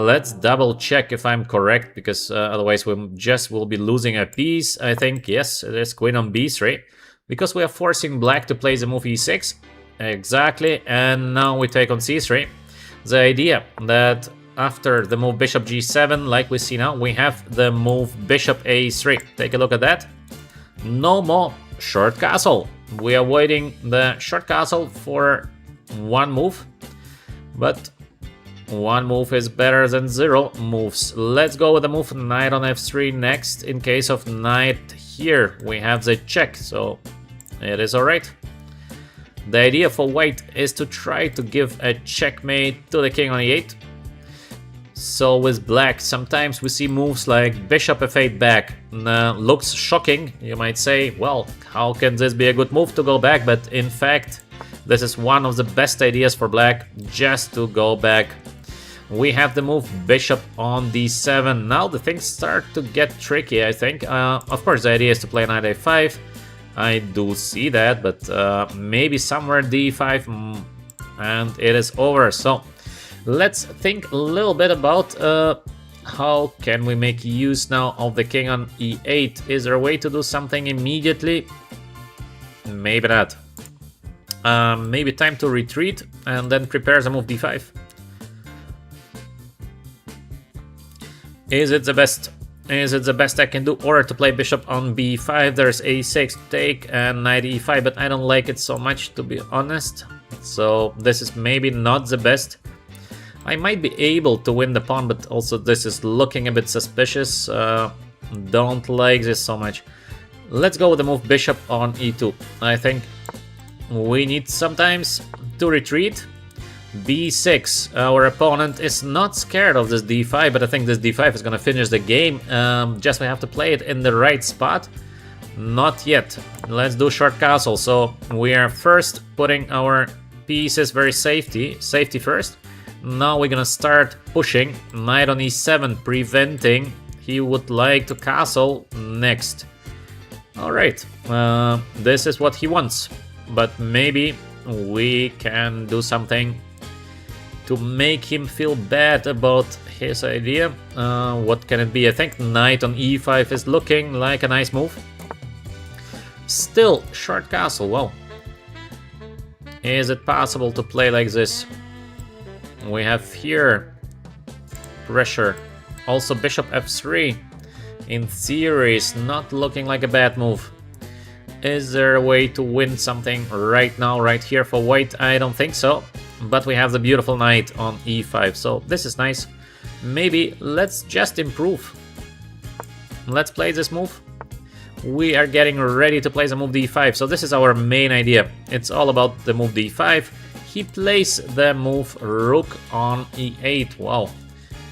Let's double check if I'm correct, because otherwise we just will be losing a piece. I think, yes, it is queen on b3, because we are forcing black to play the move e6. Exactly, and now we take on c3. The idea that after the move bishop g7, like we see now, we have the move bishop a3. Take a look at that. No more short castle. We are waiting the short castle for one move, but one move is better than 0 moves. Let's go with the move knight on f3 next. In case of knight here, we have the check, so it is alright. The idea for white is to try to give a checkmate to the king on e8. So with black, sometimes we see moves like bishop f8 back. Looks shocking, you might say, well, how can this be a good move to go back? But in fact, this is one of the best ideas for black, just to go back. We have the move bishop on d7. Now the things start to get tricky, I think. Of course, the idea is to play knight a5. I do see that, but maybe somewhere d5 and it is over. So let's think a little bit about how can we make use now of the king on e8. Is there a way to do something immediately? Maybe not. Maybe time to retreat and then prepare the move d5. Is it the best? Is it the best I can do? Or to play bishop on b5, there's a6 take and knight e5, but I don't like it so much, to be honest. So this is maybe not the best. I might be able to win the pawn, but also this is looking a bit suspicious. Don't like this so much. Let's go with the move bishop on e2. I think we need sometimes to retreat. b6. Our opponent is not scared of this d5, but I think this d5 is going to finish the game. Just we have to play it in the right spot. Not yet. Let's do short castle. So we are first putting our pieces very safety first. Now we're gonna start pushing. Knight on e7, preventing. He would like to castle next. Alright, this is what he wants. But maybe we can do something to make him feel bad about his idea. What can it be? I think knight on e5 is looking like a nice move. Still, short castle, well. Is it possible to play like this? We have here pressure. Also bishop f3. In theory, is not looking like a bad move. Is there a way to win something right now, right here for white? I don't think so. But we have the beautiful knight on e5, so this is nice. Maybe let's just improve. Let's play this move. We are getting ready to play the move d5, so this is our main idea. It's all about the move d5. He plays the move rook on e8. Wow,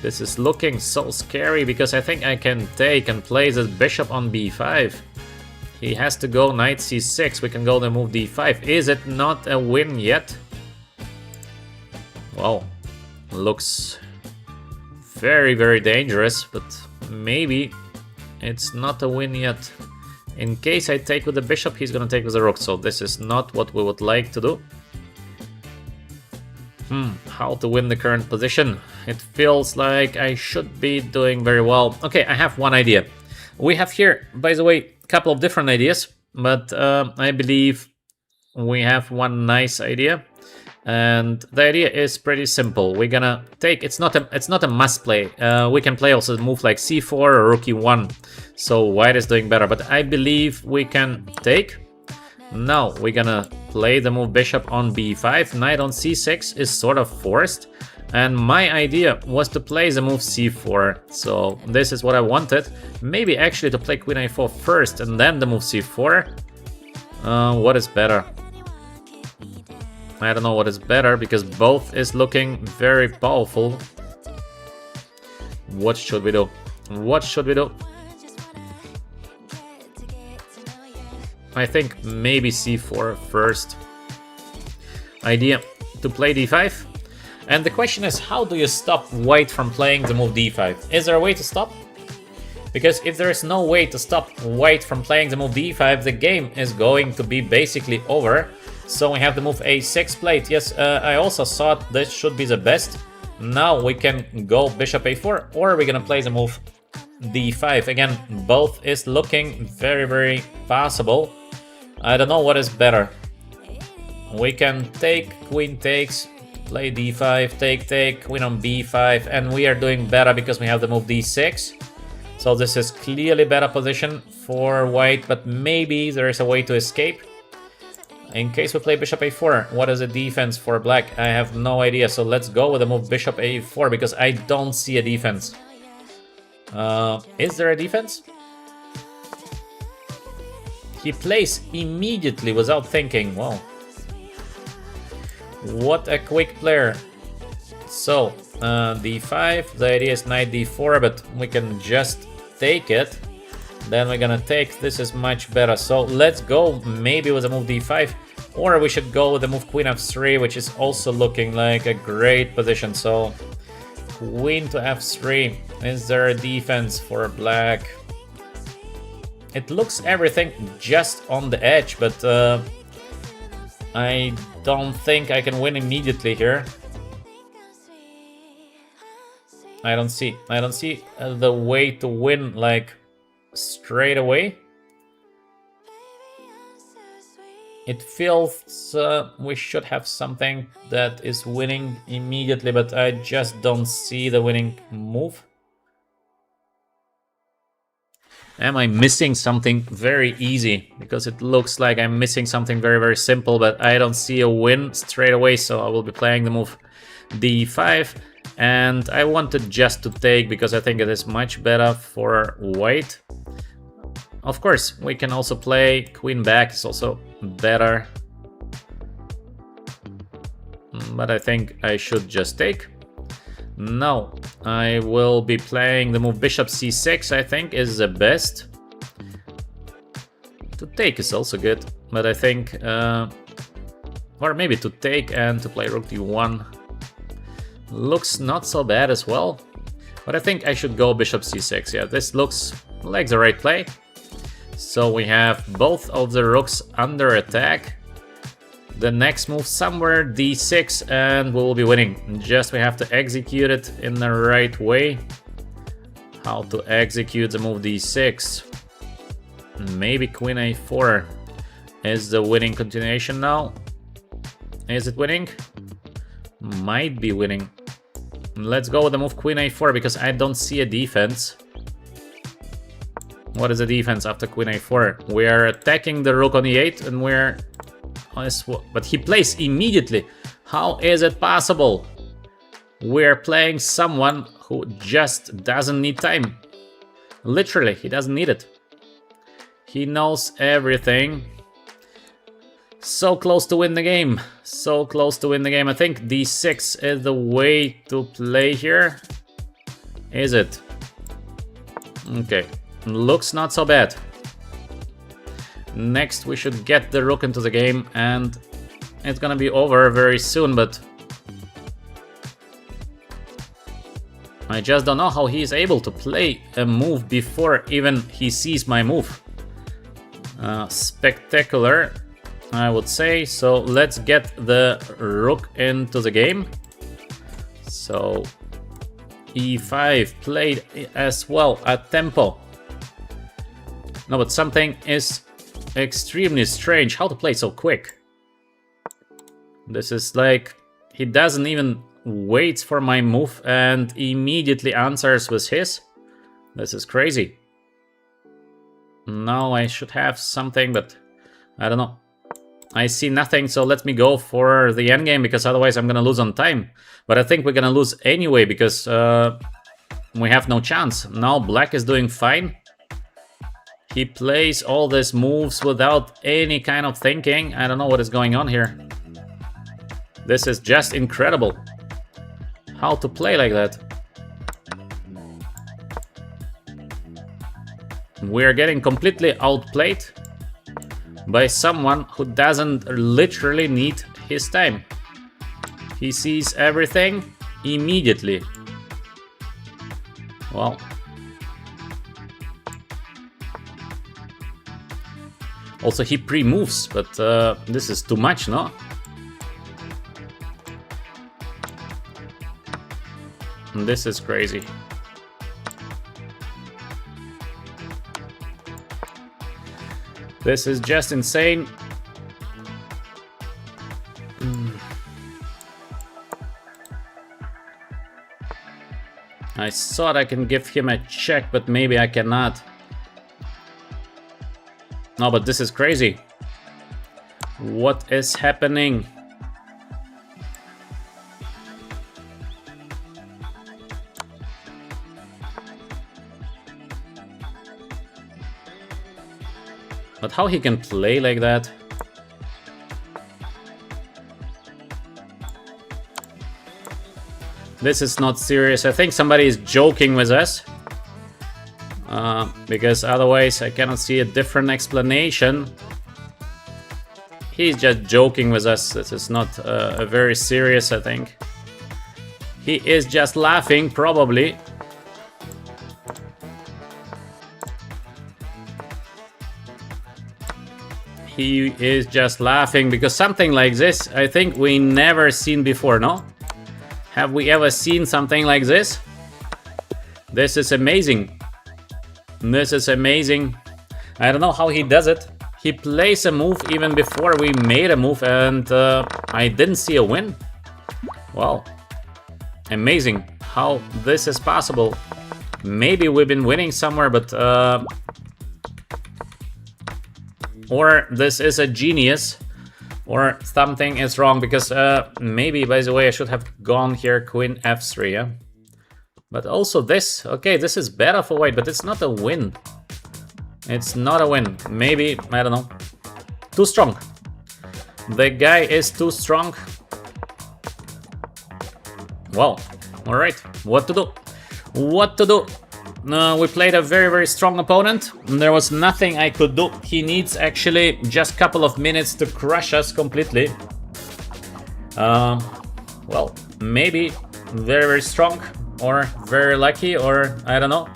this is looking so scary because I think I can take and play this bishop on b5. He has to go knight c6. We can go the move d5. Is it not a win yet? Wow, looks very, very dangerous, but maybe it's not a win yet. In case I take with the bishop, he's gonna take with the rook, so this is not what we would like to do. How to win the current position? It feels like I should be doing very well. Okay, I have one idea. We have here, by the way, a couple of different ideas, but I believe we have one nice idea. And the idea is pretty simple. We're gonna take, it's not a must play. We can play also move like c4 or rook e1. So white is doing better, but I believe we can take. Now we're gonna play the move bishop on b5. Knight on c6 is sort of forced. And my idea was to play the move c4. So this is what I wanted. Maybe actually to play queen a4 first and then the move c4. What is better? I don't know what is better because both is looking very powerful. What should we do? What should we do? I think maybe c4 first. Idea to play d5. And the question is, how do you stop white from playing the move d5? Is there a way to stop? Because if there is no way to stop white from playing the move d5, the game is going to be basically over. So we have the move a6 played. Yes, I also thought this should be the best. Now we can go bishop a4, or we're gonna play the move d5. Again, both is looking very, very possible. I don't know what is better. We can take, queen takes, play d5, take, queen on b5, and we are doing better because we have the move d6. So this is clearly better position for white, but maybe there is a way to escape. In case we play bishop a4, what is the defense for black? I have no idea, so let's go with the move bishop a4 because I don't see a defense. Is there a defense? He plays immediately without thinking. Wow. What a quick player. So, d5, the idea is knight d4, but we can just take it. Then we're gonna take, this is much better. So let's go maybe with the move d5, or we should go with the move queen f3, which is also looking like a great position. So queen to f3, is there a defense for black? It looks everything just on the edge, but I don't think I can win immediately here. I don't see the way to win like straight away. It feels we should have something that is winning immediately, but I just don't see the winning move. Am I missing something very easy? Because it looks like I'm missing something very, very simple, but I don't see a win straight away, so I will be playing the move d5. And I wanted just to take because I think it is much better for white. Of course, we can also play queen back, it's also better. But I think I should just take. No, I will be playing the move bishop c6, I think is the best. To take is also good, but I think... or maybe to take and to play rook d1. Looks not so bad as well. But I think I should go bishop c6. Yeah, this looks like the right play. So we have both of the rooks under attack. the next move somewhere d6 and we will be winning. Just we have to execute it in the right way. How to execute the move d6? Maybe queen a4 is the winning continuation now. Is it winning? Might be winning. Let's go with the move queen a4 because I don't see a defense. What is the defense after queen a4? We are attacking the rook on e8 and we're... But he plays immediately. How is it possible? We're playing someone who just doesn't need time. Literally, he doesn't need it. He knows everything. So close to win the game. So close to win the game. I think d6 is the way to play here. Is it? Okay. Looks not so bad. Next we should get the rook into the game and it's gonna be over very soon, but I just don't know how he is able to play a move before even he sees my move. Spectacular, I would say. So let's get the rook into the game. So e5 played as well at tempo. No, but something is extremely strange. How to play so quick? This is like he doesn't even wait for my move and immediately answers with his. This is crazy. Now I should have something, but I don't know. I see nothing, so let me go for the endgame because otherwise I'm gonna lose on time. But I think we're gonna lose anyway because we have no chance. Now black is doing fine. He plays all these moves without any kind of thinking. I don't know what is going on here. This is just incredible. How to play like that? We're getting completely outplayed by someone who doesn't literally need his time. He sees everything immediately. Well, also he pre-moves, but this is too much, no? This is crazy. This is just insane. I thought I can give him a check, but maybe I cannot. No, but this is crazy. What is happening? But how he can play like that? This is not serious. I think somebody is joking with us. Because otherwise I cannot see a different explanation. He's just joking with us. This is not a very serious, I think. He is just laughing, probably. He is just laughing because something like this, I think we never seen before, no? Have we ever seen something like this? This is amazing. This is amazing. I don't know how he does it. He plays a move even before we made a move and I didn't see a win. Wow. Amazing how this is possible. Maybe we've been winning somewhere, but or this is a genius, or something is wrong, because maybe, by the way, I should have gone here queen f3, yeah? But also this, okay, this is better for white, but it's not a win. It's not a win. Maybe, I don't know. Too strong. The guy is too strong. Well, alright, what to do? What to do? We played a very, very strong opponent. There was nothing I could do. He needs actually just a couple of minutes to crush us completely. Well, maybe very, very strong or very lucky, or I don't know.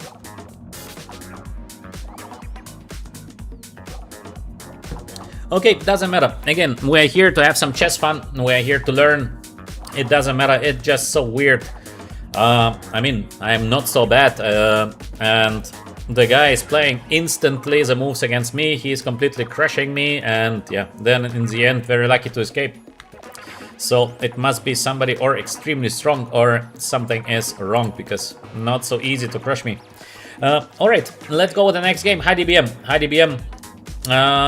Okay, doesn't matter. Again, we are here to have some chess fun. We are here to learn. It doesn't matter. It's just so weird. I mean, I'm not so bad, and the guy is playing instantly the moves against me. He's completely crushing me, and yeah, then in the end, very lucky to escape. So it must be somebody or extremely strong or something is wrong, because not so easy to crush me. Alright, let's go with the next game. HiDBM, HiDBM,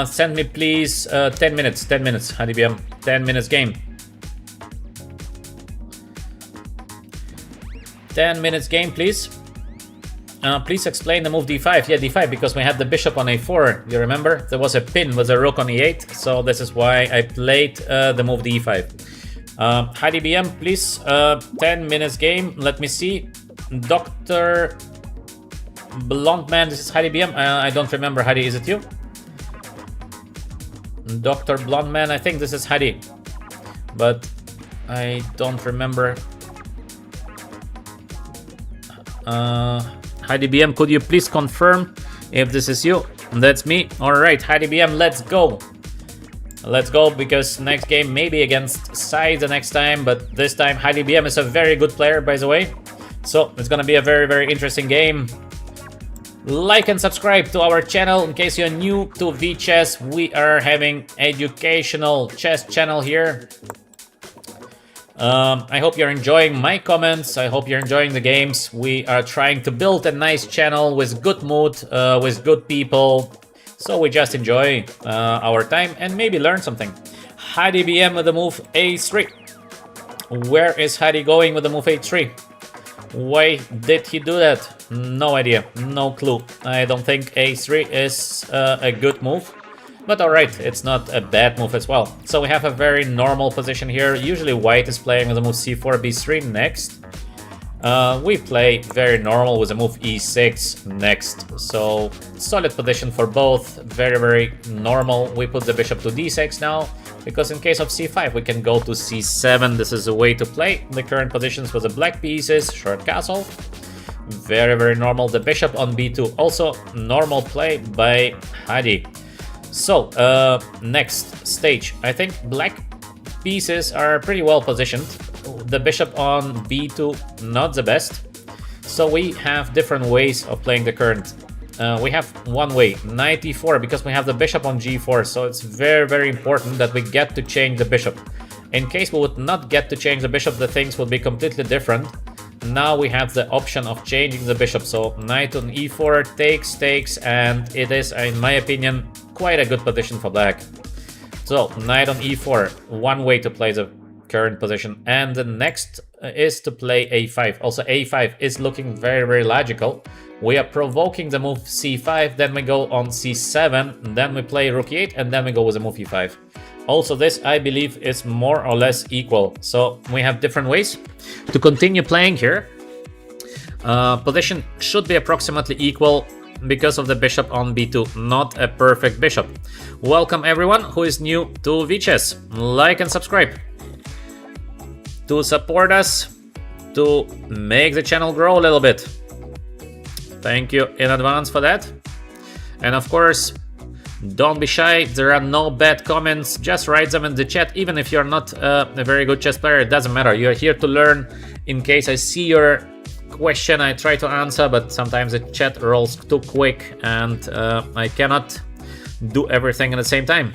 send me please 10 minutes, HiDBM, 10 minutes game. 10 minutes game, please. Please explain the move d5. Yeah, d5, because we had the bishop on a4. You remember? There was a pin with a rook on e8, so this is why I played the move d5. HiDBM, please. 10 minutes game. Let me see. Dr. Blondman, this is HiDBM. I don't remember. Heidi, is it you? Dr. Blondman, I think this is Heidi, but I don't remember. HiDBM, could you please confirm if this is you? That's me. Alright, HiDBM, let's go. Let's go, because next game maybe against Sai the next time, but this time HiDBM is a very good player, by the way. So it's gonna be a very, very interesting game. Like and subscribe to our channel in case you're new to VChess. We are having educational chess channel here. I hope you're enjoying my comments. I hope you're enjoying the games. We are trying to build a nice channel with good mood, with good people. So we just enjoy our time and maybe learn something. HiDBM with the move a3. Where is Heidi going with the move a3? Why did he do that? No idea, no clue. I don't think a3 is a good move. But alright, it's not a bad move as well. So we have a very normal position here. Usually white is playing with the move c4, b3 next. We play very normal with the move e6 next. So solid position for both, very, very normal. We put the bishop to d6 now, because in case of c5 we can go to c7. This is a way to play the current positions with the black pieces, short castle. Very, very normal. The bishop on b2, also normal play by Heidi. So, next stage. I think black pieces are pretty well positioned. The bishop on b2, not the best. So we have different ways of playing the current. We have one way, knight e4, because we have the bishop on g4. So it's very, very important that we get to change the bishop. In case we would not get to change the bishop, the things would be completely different. Now we have the option of changing the bishop. So knight on e4 takes, and it is, in my opinion, quite a good position for black. So knight on e4, one way to play the current position, and the next is to play a5. Also a5 is looking very, very logical. We are provoking the move c5, then we go on c7, then we play rook e8, and then we go with the move e5. Also this, I believe, is more or less equal. So we have different ways to continue playing here. Position should be approximately equal because of the bishop on b2, not a perfect bishop. Welcome everyone who is new to VChess. Like and subscribe to support us, to make the channel grow a little bit. Thank you in advance for that. And of course, don't be shy, there are no bad comments, just write them in the chat. Even if you're not a very good chess player, it doesn't matter. You're here to learn. In case I see your question, I try to answer, but sometimes the chat rolls too quick and I cannot do everything at the same time.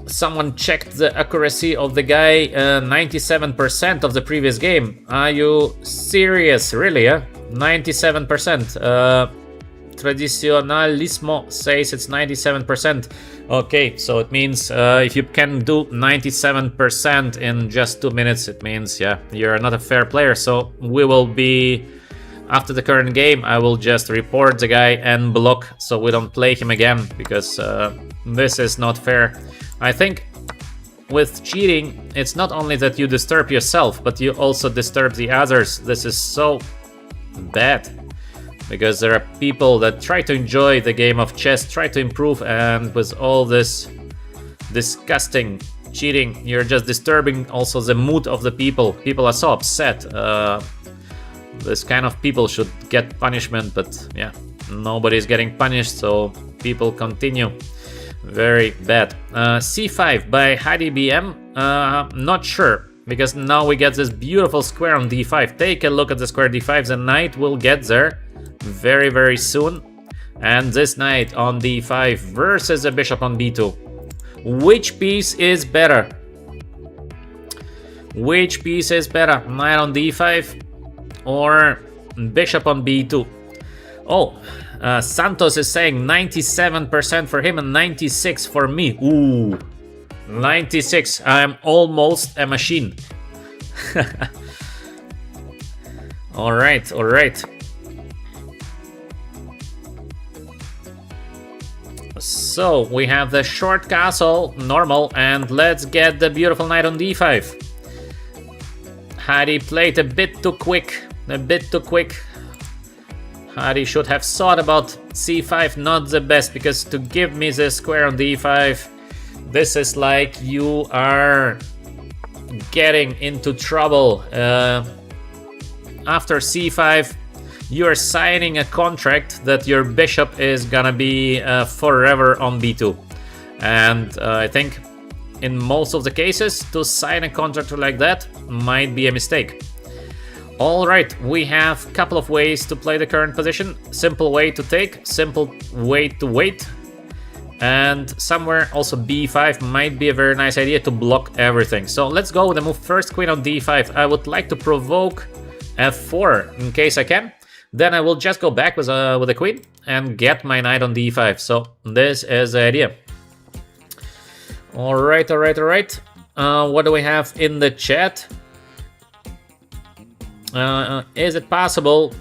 Someone checked the accuracy of the guy, 97% of the previous game. Are you serious? Really, yeah? 97%. Tradicionalismo says it's 97%. Okay, so it means if you can do 97% in just 2 minutes, it means, yeah, you're not a fair player. So we will be, after the current game, I will just report the guy and block, so we don't play him again, because this is not fair. I think with cheating, it's not only that you disturb yourself, but you also disturb the others. This is so bad. Because there are people that try to enjoy the game of chess, try to improve, and with all this disgusting cheating, you're just disturbing also the mood of the people. People are so upset. This kind of people should get punishment, but yeah, Nobody's getting punished, so people continue. Very bad. c5 by Hadi BM. Not sure, because now we get this beautiful square on d5. Take a look at the square d5. The knight will get there very, very soon. And this knight on d5 versus the bishop on b2. Which piece is better? Which piece is better? Knight on d5 or bishop on b2? Oh, Santos is saying 97% for him and 96 for me. Ooh, 96. I'm almost a machine. All right, all right. So we have the short castle, normal, and let's get the beautiful knight on d5. Hadi played a bit too quick, Hadi should have thought about c5, not the best, because to give me the square on d5, this is like you are getting into trouble. After c5, you are signing a contract that your bishop is gonna be forever on b2. And I think in most of the cases, to sign a contract like that might be a mistake. Alright, we have a couple of ways to play the current position. Simple way to take, simple way to wait. And somewhere also b5 might be a very nice idea to block everything. So let's go with the move first, queen on d5. I would like to provoke f4 in case I can. Then I will just go back with the queen and get my knight on d5. So this is the idea. Alright, alright, alright. What do we have in the chat? Is it possible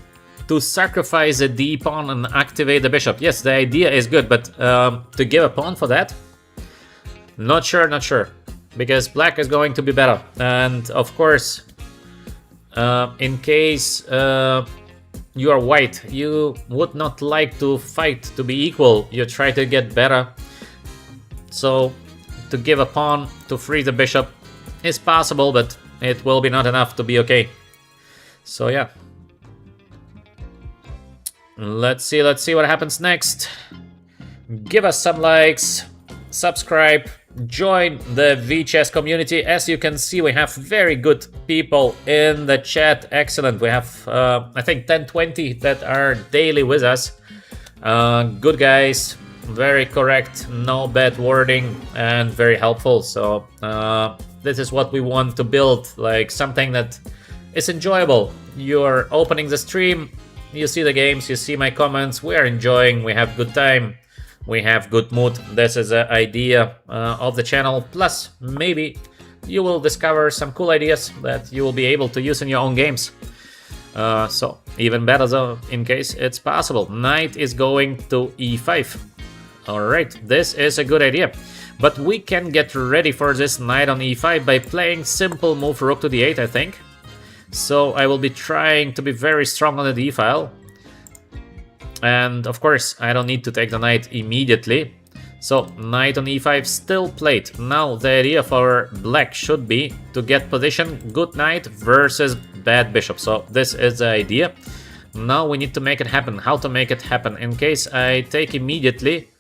to sacrifice a d pawn and activate the bishop? Yes, the idea is good, but to give a pawn for that? Not sure, not sure. Because black is going to be better. And of course, in case you are white, you would not like to fight to be equal. You try to get better. So to give a pawn to free the bishop is possible, but it will be not enough to be okay. So yeah. Let's see what happens next. Give us some likes, subscribe, join the VChess community. As you can see, we have very good people in the chat. Excellent. We have, I think, 10-20 that are daily with us. Good guys, very correct, no bad wording, and very helpful. So this is what we want to build, like something that is enjoyable. You're opening the stream, you see the games, you see my comments, we are enjoying, we have good time, we have good mood. This is the idea of the channel. Plus, maybe you will discover some cool ideas that you will be able to use in your own games. So, even better though, in case it's possible. Knight is going to e5. Alright, this is a good idea. But we can get ready for this knight on e5 by playing simple move rook to d8, I think. So I will be trying to be very strong on the d file. And of course, I don't need to take the knight immediately. So knight on e5 still played. Now the idea for black should be to get position, good knight versus bad bishop. So this is the idea. Now we need to make it happen. How to make it happen? In case I take immediately,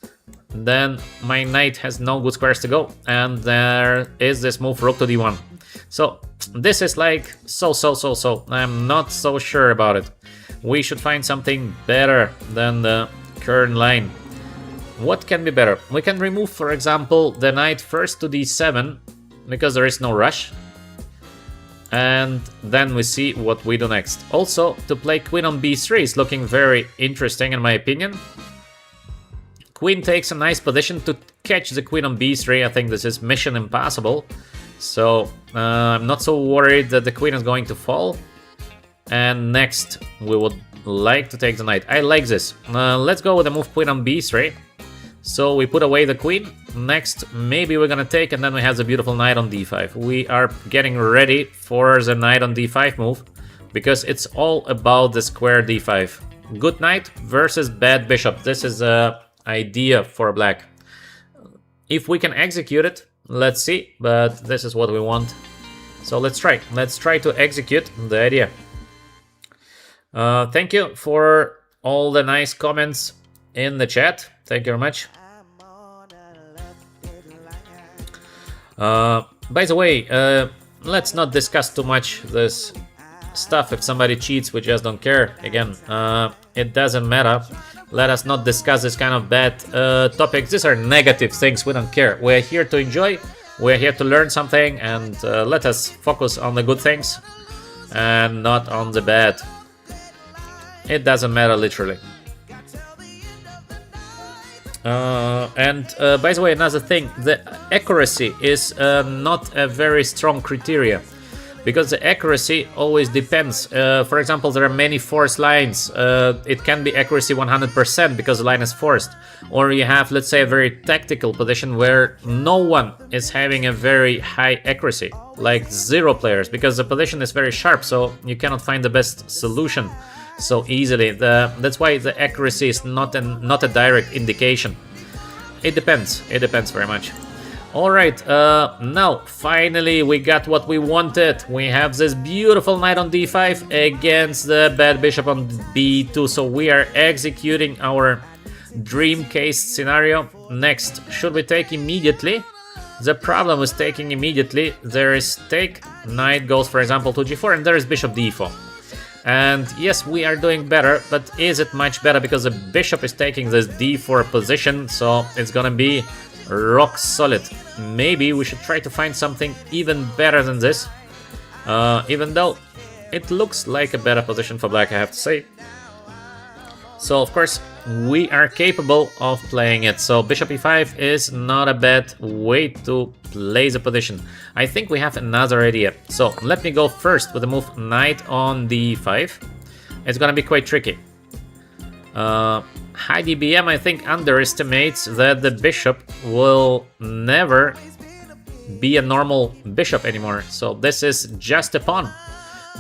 then my knight has no good squares to go. And there is this move rook to d1. So this is like so. I'm not so sure about it. We should find something better than the current line. What can be better? We can remove, for example, the knight first to d7 because there is no rush. And then we see what we do next. Also, to play queen on b3 is looking very interesting in my opinion. Queen takes a nice position to catch the queen on b3. I think this is mission impossible. So I'm not so worried that the queen is going to fall. And next we would like to take the knight. I like this. Let's go with the move queen on b3. So we put away the queen. Next maybe we're gonna take, and then we have the beautiful knight on d5. We are getting ready for the knight on d5 move, because it's all about the square d5. Good knight versus bad bishop. This is the idea for black. If we can execute it, let's see, but this is what we want. So let's try to execute the idea. Thank you for all the nice comments in the chat. Thank you very much. By the way, let's not discuss too much this stuff. If somebody cheats, we just don't care. Again, it doesn't matter. Let us not discuss this kind of bad topics. These are negative things. We don't care. We're here to enjoy. We're here to learn something, and let us focus on the good things and not on the bad. It doesn't matter, literally. By the way, another thing, the accuracy is not a very strong criteria, because the accuracy always depends. For example, there are many forced lines. It can be accuracy 100% because the line is forced. Or you have, let's say, a very tactical position where no one is having a very high accuracy, like 0 players, because the position is very sharp, so you cannot find the best solution so easily. That's why the accuracy is not a direct indication. It depends very much. Alright, now finally we got what we wanted. We have this beautiful knight on d5 against the bad bishop on b2, so we are executing our dream case scenario. Next, should we take immediately? The problem with taking immediately, there is take, knight goes for example to g4, and there is bishop d4. And yes, we are doing better, but is it much better? Because the bishop is taking this d4 position, so it's gonna be rock solid. Maybe we should try to find something even better than this, even though it looks like a better position for black, I have to say. So of course we are capable of playing it. So bishop e5 is not a bad way to play the position. I think we have another idea. So let me go first with the move knight on d5. It's gonna be quite tricky. High DBM, I think, underestimates that the bishop will never be a normal bishop anymore. So this is just a pawn.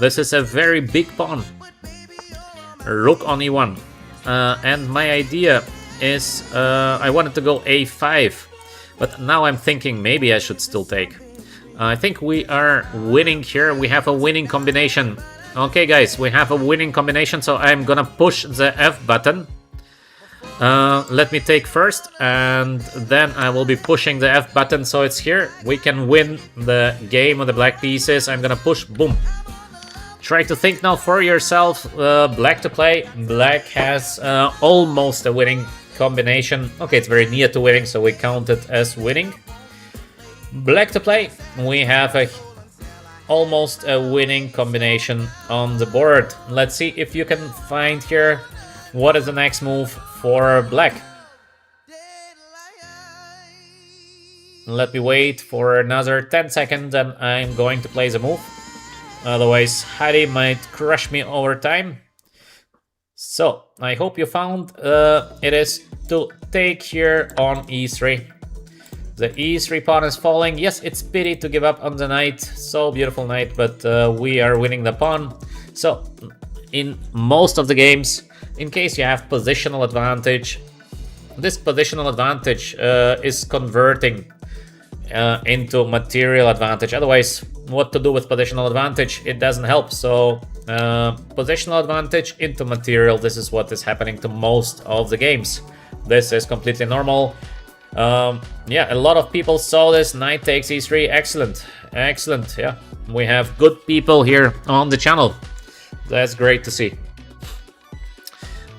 This is a very big pawn. Rook on e1. And my idea is I wanted to go a5, but now I'm thinking maybe I should still take. I think we are winning here. We have a winning combination. Okay, guys, we have a winning combination, so I'm gonna push the F button. Let me take first, and then I will be pushing the F button, so it's here. We can win the game with the black pieces. I'm gonna push, boom. Try to think now for yourself. Black to play. Black has almost a winning combination. Okay, it's very near to winning, so we count it as winning. Black to play. We have almost a winning combination on the board. Let's see if you can find here what is the next move for black. Let me wait for another 10 seconds and I'm going to play the move. Otherwise, Harry might crush me over time. So, I hope you found it is to take here on e3. The e3 pawn is falling. Yes, it's pity to give up on the knight. So beautiful knight, but we are winning the pawn. So, in most of the games, in case you have positional advantage, this positional advantage is converting into material advantage. Otherwise, what to do with positional advantage? It doesn't help. So positional advantage into material, this is what is happening to most of the games. This is completely normal. Yeah, a lot of people saw this. Knight takes e3. Excellent, excellent. Yeah, we have good people here on the channel. That's great to see.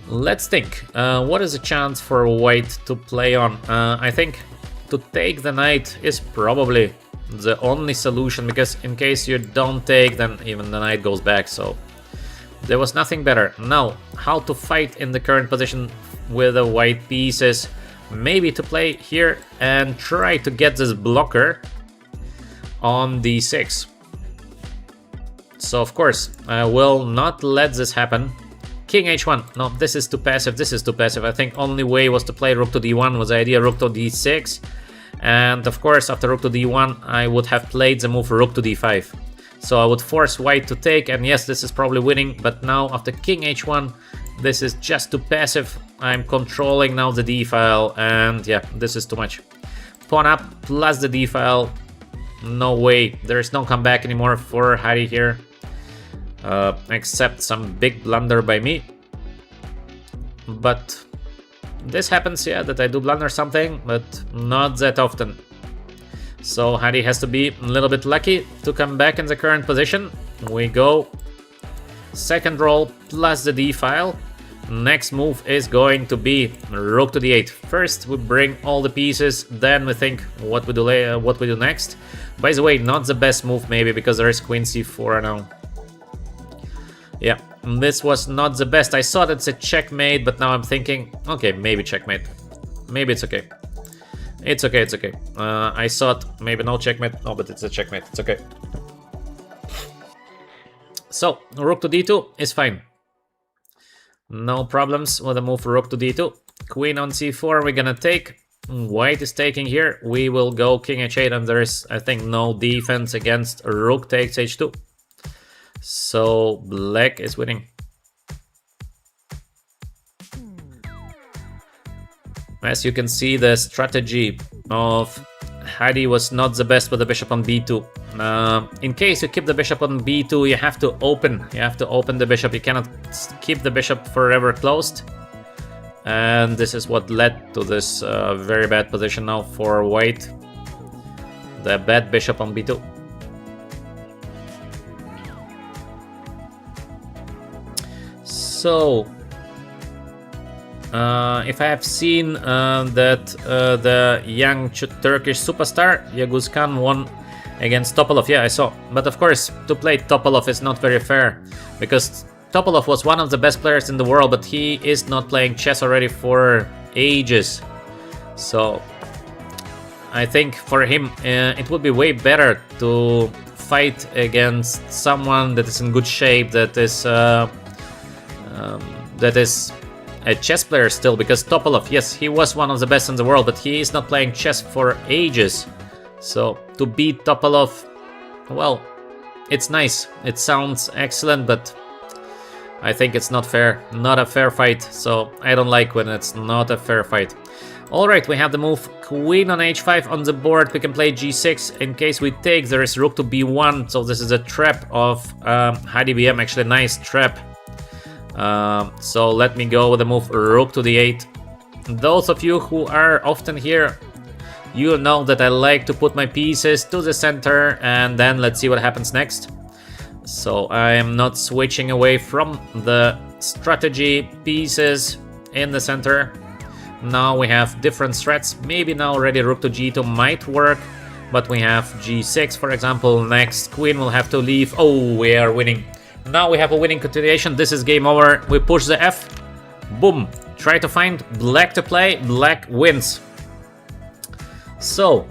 Let's think. What is the chance for white to play on? I think to take the knight is probably the only solution, because in case you don't take, then even the knight goes back. So there was nothing better. Now, how to fight in the current position with the white pieces? Maybe to play here and try to get this blocker on d6. So of course, I will not let this happen. King h1. No, this is too passive. This is too passive. I think only way was to play rook to d1 was the idea, rook to d6. And of course, after rook to d1, I would have played the move rook to d5. So I would force white to take, and yes, this is probably winning. But now after king h1, this is just too passive. I'm controlling now the d-file, and yeah, this is too much. Pawn up plus the d-file. No way. There is no comeback anymore for Harry here. Except some big blunder by me. but this happens, yeah, that I do blunder something, but not that often. So Hadi has to be a little bit lucky to come back in the current position. We go second roll plus the d file. Next move is going to be rook to d8. First we bring all the pieces, then we think what we do next. By the way, not the best move maybe, because there is queen c4 now. Yeah, this was not the best. I thought it's a checkmate, but now I'm thinking, okay, maybe checkmate. Maybe it's okay. It's okay, it's okay. I thought maybe no checkmate. No, but it's a checkmate. It's okay. So, rook to d2 is fine. No problems with the move rook to d2. Queen on c4 we're gonna take. White is taking here. We will go king h8, and there is, I think, no defense against rook takes h2. So black is winning. As you can see, the strategy of Hadi was not the best with the bishop on b2. In case you keep the bishop on b2, you have to open. You have to open the bishop. You cannot keep the bishop forever closed. And this is what led to this very bad position now for white. The bad bishop on b2. So, if I have seen that the young Turkish superstar Yaguz Khan won against Topalov, yeah, I saw. But of course, to play Topalov is not very fair, because Topalov was one of the best players in the world, but he is not playing chess already for ages. So, I think for him it would be way better to fight against someone that is in good shape, that is a chess player still, because Topalov, yes, he was one of the best in the world, but he is not playing chess for ages. So to beat Topalov, well, it's nice, it sounds excellent, but I think it's not fair, not a fair fight. So I don't like when it's not a fair fight. Alright, we have the move queen on h5 on the board. We can play g6. In case we take, there is rook to b1, so this is a trap of Hadi BM, actually a nice trap. So let me go with the move rook to d8. Those of you who are often here, you know that I like to put my pieces to the center, and then let's see what happens next. So I am not switching away from the strategy pieces in the center. Now we have different threats. Maybe now already rook to g2 might work, but we have g6, for example. Next, queen will have to leave. Oh, we are winning. Now we have a winning continuation. This is game over. We push the F. Boom. Try to find black to play. Black wins. So,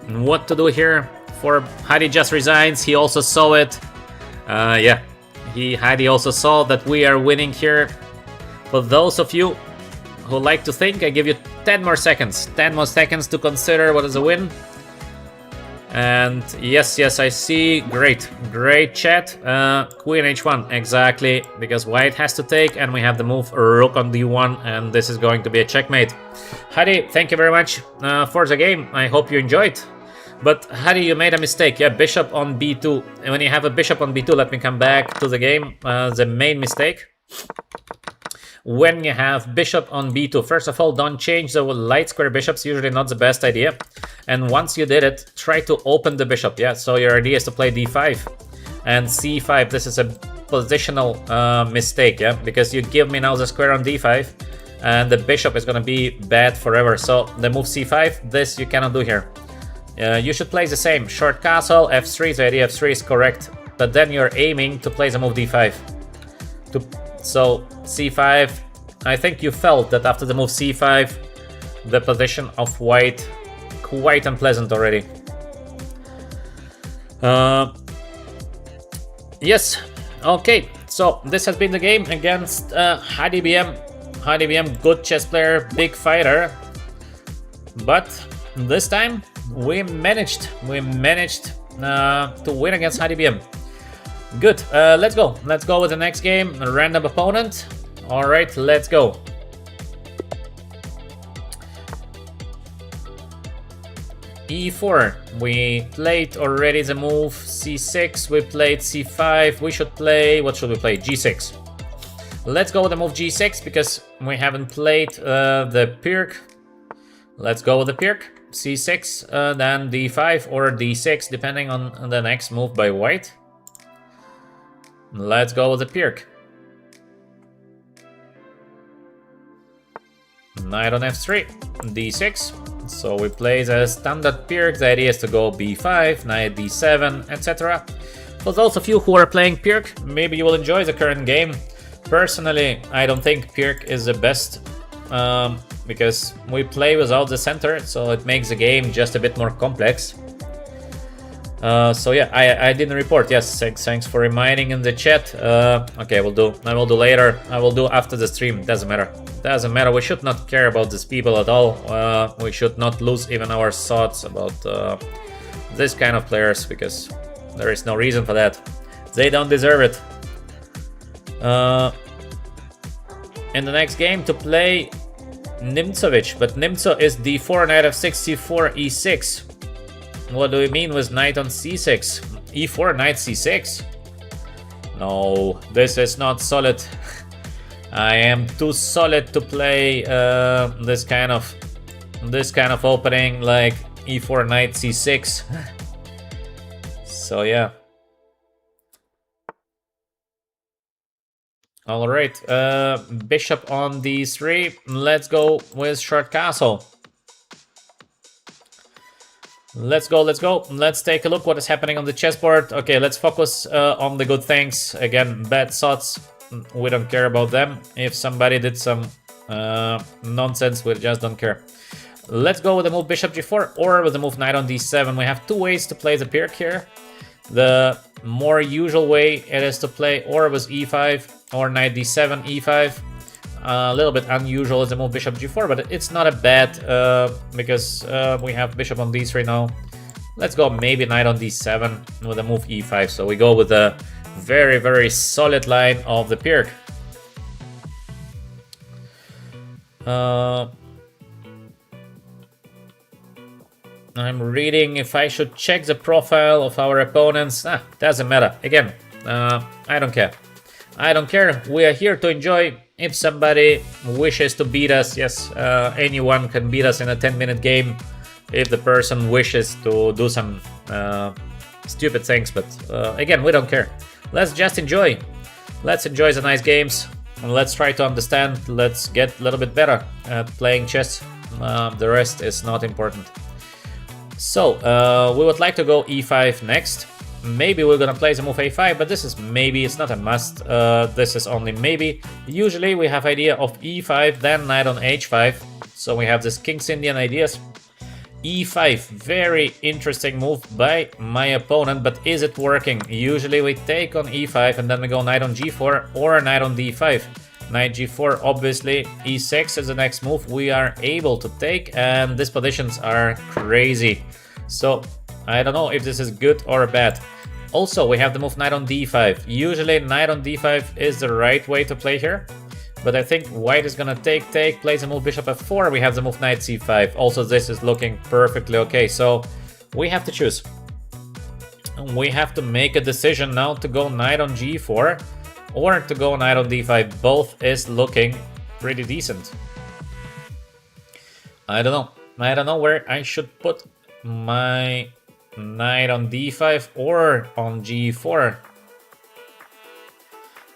what to do here? For Hadi just resigns. He also saw it. Yeah, Hadi also saw that we are winning here. For those of you who like to think, I give you 10 more seconds. 10 more seconds to consider what is a win. And yes, I see. Great chat. Queen h1, exactly, because white has to take, and we have the move rook on d1, and this is going to be a checkmate. Hadi, thank you very much for the game. I hope you enjoyed. But Hadi, you made a mistake. Yeah, bishop on b2. And when you have a bishop on b2, let me come back to the game. The main mistake. When you have bishop on b2, first of all, don't change the light square bishops, usually not the best idea. And once you did it, try to open the bishop, yeah? So your idea is to play d5 and c5. This is a positional mistake, yeah? Because you give me now the square on d5, and the bishop is gonna be bad forever. So the move c5, this you cannot do here. You should play the same, short castle, f3, the idea f3 is correct, but then you're aiming to play the move d5. So c5, I think you felt that after the move c5, the position of white quite unpleasant already. Yes, okay, so this has been the game against Hadi BM. Hadi BM, good chess player, big fighter, but this time we managed to win against Hadi BM. Good, let's go with the next game. A random opponent. All right, let's go. e4, we played already the move c6, we played c5, we should play, what should we play, g6. Let's go with the move g6 because we haven't played the Pirk. Let's go with the Pirk. c6, then d5 or d6, depending on the next move by white. Let's go with the Pirk. Knight on f3, d6. So we play the standard Pirk. The idea is to go b5, knight d7, etc. For those of you who are playing Pirk, maybe you will enjoy the current game. Personally, I don't think Pirk is the best because we play without the center, so it makes the game just a bit more complex. So yeah, I didn't report. Yes, thanks for reminding in the chat. Okay, I will do later. I will do after the stream. Doesn't matter. We should not care about these people at all. We should not lose even our thoughts about this kind of players because there is no reason for that. They don't deserve it. In the next game to play Nimcovich, but Nimco is d4, knight f6, c4, e6. What do we mean with knight on c6? e4, knight c6? No, this is not solid. I am too solid to play this kind of opening like e4, knight c6. So yeah. Alright, bishop on d3. Let's go with short castle. Let's go. Let's take a look what is happening on the chessboard. Okay, let's focus on the good things. Again, bad thoughts, we don't care about them. If somebody did some nonsense, we just don't care. Let's go with the move bishop g4 or with the move knight on d7. We have two ways to play the Pirk here. The more usual way it is to play or with e5 or knight d7, e5. A little bit unusual is the move bishop g4, but it's not a bad because we have bishop on d3 now. Let's go maybe knight on d7 with a move e5. So we go with a very, very solid line of the Pirk. I'm reading if I should check the profile of our opponents. Doesn't matter. Again, I don't care. We are here to enjoy. If somebody wishes to beat us, yes, anyone can beat us in a 10-minute game if the person wishes to do some stupid things. But again, we don't care. Let's just enjoy. Let's enjoy the nice games. And let's try to understand. Let's get a little bit better at playing chess. The rest is not important. So we would like to go e5 next. Maybe we're gonna play the move a5, but this is maybe, it's not a must. This is only maybe. Usually we have idea of e5, then knight on h5. So we have this King's Indian ideas. e5, very interesting move by my opponent, but is it working? Usually we take on e5 and then we go knight on g4 or knight on d5. Knight g4, obviously, e6 is the next move we are able to take, and these positions are crazy. So I don't know if this is good or bad. Also, we have the move knight on d5. Usually knight on d5 is the right way to play here. But I think white is gonna take, plays the move bishop f4. We have the move knight c5. Also, this is looking perfectly okay. So we have to choose. We have to make a decision now to go knight on g4 or to go knight on d5. Both is looking pretty decent. I don't know. I don't know where I should put my knight on d5 or on g4.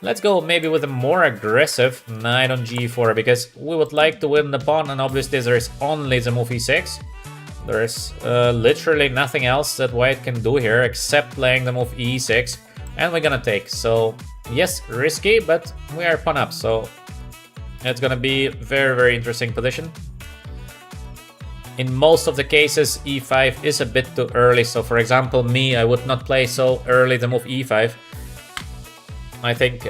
Let's go maybe with a more aggressive knight on g4 because we would like to win the pawn, and obviously there is only the move e6. There is literally nothing else that white can do here except playing the move e6, and we're gonna take. So yes, risky, but we are pawn up, so it's gonna be a very, very interesting position. In most of the cases, e5 is a bit too early. So for example, me, I would not play so early the move e5. I think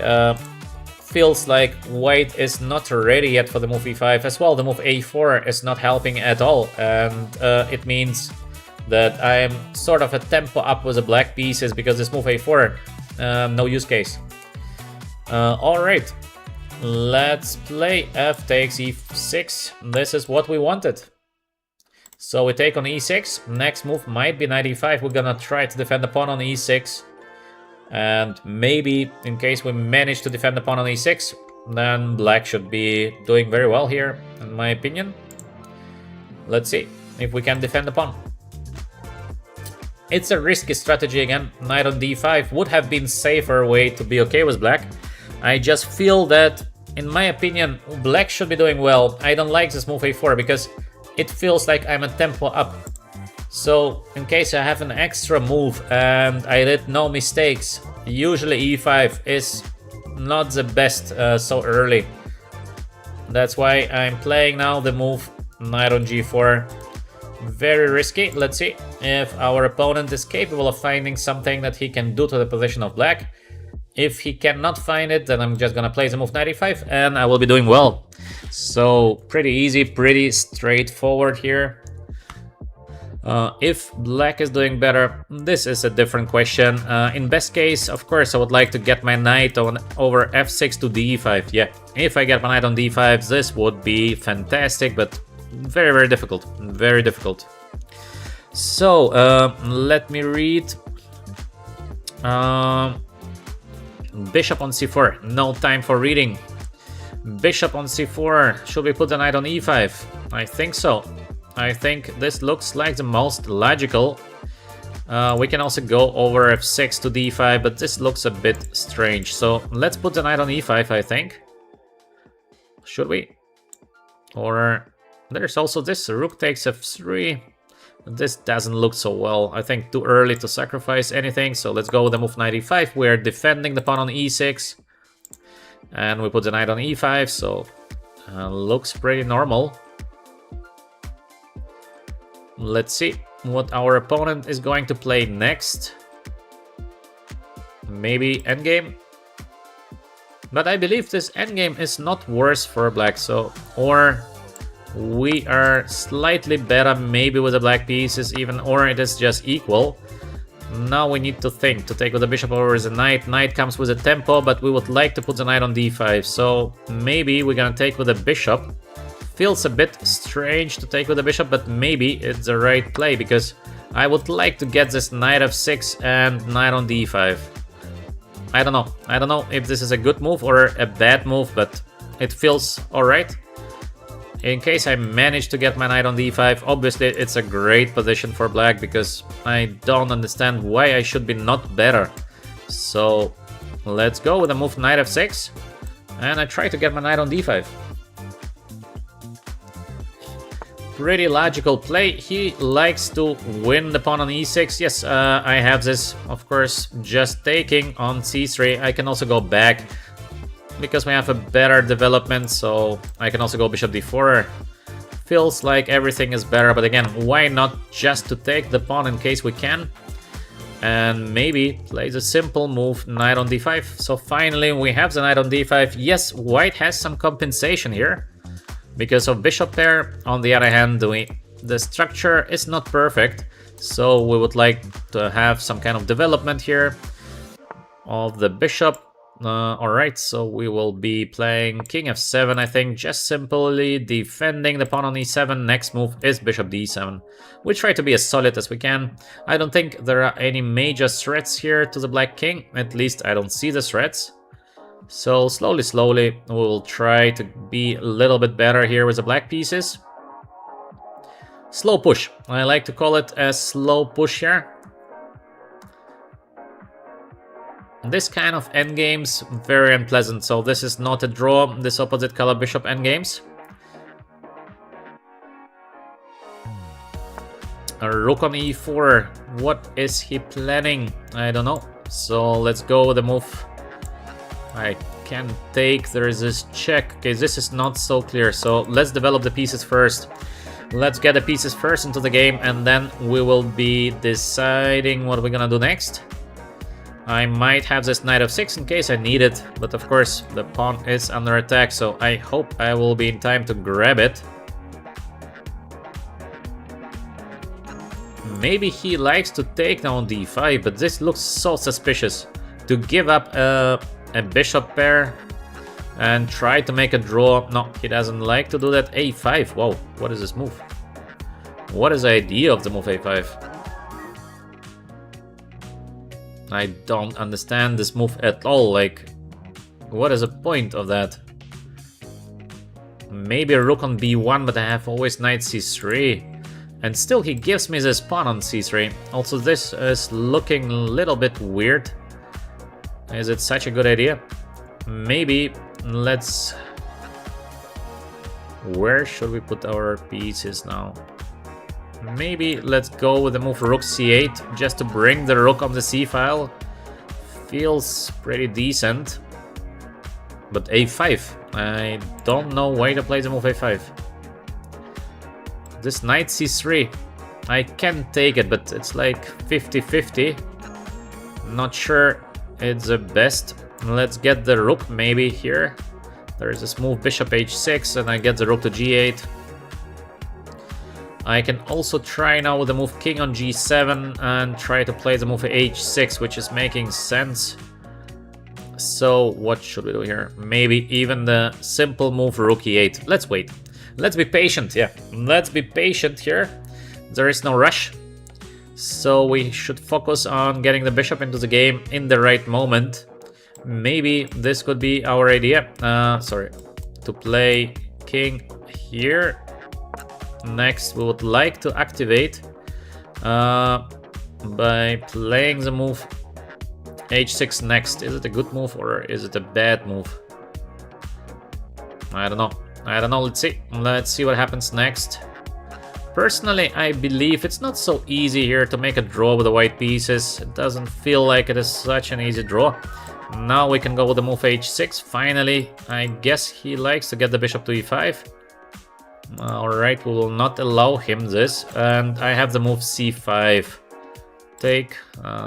feels like white is not ready yet for the move e5 as well. The move a4 is not helping at all, and it means that I'm sort of a tempo up with the black pieces because this move a4, no use case. Alright, let's play f takes e6. This is what we wanted. So we take on e6. Next move might be knight e5. We're gonna try to defend the pawn on e6. And maybe, in case we manage to defend the pawn on e6, then black should be doing very well here, in my opinion. Let's see if we can defend the pawn. It's a risky strategy again. Knight on d5 would have been safer way to be okay with black. I just feel that, in my opinion, black should be doing well. I don't like this move a4 because it feels like I'm a tempo up. So in case I have an extra move and I did no mistakes, usually e5 is not the best so early. That's why I'm playing now the move knight on g4. Very risky. Let's see if our opponent is capable of finding something that he can do to the position of black. If he cannot find it, then I'm just gonna play the move knight e5 and I will be doing well. So pretty easy, pretty straightforward here. If black is doing better, this is a different question. In best case, of course, I would like to get my knight on over f6 to d5. Yeah, if I get my knight on d5, this would be fantastic, but very, very difficult. Very difficult. So, let me read. Bishop on c4. No time for reading. Bishop on c4. Should we put the knight on e5? I think so. I think this looks like the most logical. We can also go over f6 to d5, but this looks a bit strange. So let's put the knight on e5, I think. Should we? Or there's also this rook takes f3. This doesn't look so well. I think too early to sacrifice anything. So let's go with the move knight e5. We're defending the pawn on e6. And we put the knight on e5, so looks pretty normal. Let's see what our opponent is going to play next. Maybe endgame. But I believe this endgame is not worse for black, so or we are slightly better maybe with the black pieces even, or it is just equal. Now we need to think to take with the bishop over the knight. Knight comes with a tempo, but we would like to put the knight on d5, so maybe we're gonna take with the bishop. Feels a bit strange to take with the bishop, but maybe it's the right play because I would like to get this knight f6 and knight on d5. I don't know. I don't know if this is a good move or a bad move, but it feels alright. In case I manage to get my knight on d5, obviously it's a great position for black because I don't understand why I should be not better. So let's go with the move knight f6 and I try to get my knight on d5. Pretty logical play. He likes to win the pawn on e6. Yes, I have this, of course, just taking on c3. I can also go back because we have a better development, so I can also go bishop d4. Feels like everything is better, but again, why not just to take the pawn in case we can? And maybe play the simple move knight on d5. So finally we have the knight on d5. Yes, white has some compensation here because of bishop pair. On the other hand, the structure is not perfect, so we would like to have some kind of development here of the bishop. Alright, so we will be playing king f7, I think, just simply defending the pawn on e7. Next move is bishop d7. We try to be as solid as we can. I don't think there are any major threats here to the black king, at least I don't see the threats. So slowly we will try to be a little bit better here with the black pieces. Slow push, I like to call it a slow push here. This kind of endgames, very unpleasant, so this is not a draw, this opposite color bishop endgames. A rook on e4, what is he planning? I don't know. So let's go with the move. I can take, there is this check. Okay, this is not so clear, so let's develop the pieces first. Let's get the pieces first into the game and then we will be deciding what we're gonna do next. I might have this knight f6 in case I need it, but of course the pawn is under attack, so I hope I will be in time to grab it. Maybe he likes to take down d5, but this looks so suspicious. To give up a bishop pair and try to make a draw. No, he doesn't like to do that. a5, whoa, what is this move? What is the idea of the move a5? I don't understand this move at all, like, what is the point of that? Maybe rook on b1, but I have always knight c3. And still he gives me this pawn on c3. Also, this is looking a little bit weird. Is it such a good idea? Maybe let's... Where should we put our pieces now? Maybe let's go with the move rook c8, just to bring the rook on the c-file. Feels pretty decent. But a5. I don't know why to play the move a5. This knight c3. I can take it, but it's like 50-50. Not sure it's the best. Let's get the rook maybe here. There is this move bishop h6 and I get the rook to g8. I can also try now with the move king on g7 and try to play the move h6, which is making sense. So what should we do here? Maybe even the simple move rook e8. Let's wait. Let's be patient, yeah. Let's be patient here. There is no rush. So we should focus on getting the bishop into the game in the right moment. Maybe this could be our idea. Sorry. To play king here. Next, we would like to activate by playing the move h6 next. Is it a good move or is it a bad move? I don't know. I don't know. Let's see. Let's see what happens next. Personally, I believe it's not so easy here to make a draw with the white pieces. It doesn't feel like it is such an easy draw. Now we can go with the move h6. Finally, I guess he likes to get the bishop to e5. Alright, we will not allow him this. And I have the move c5. Take,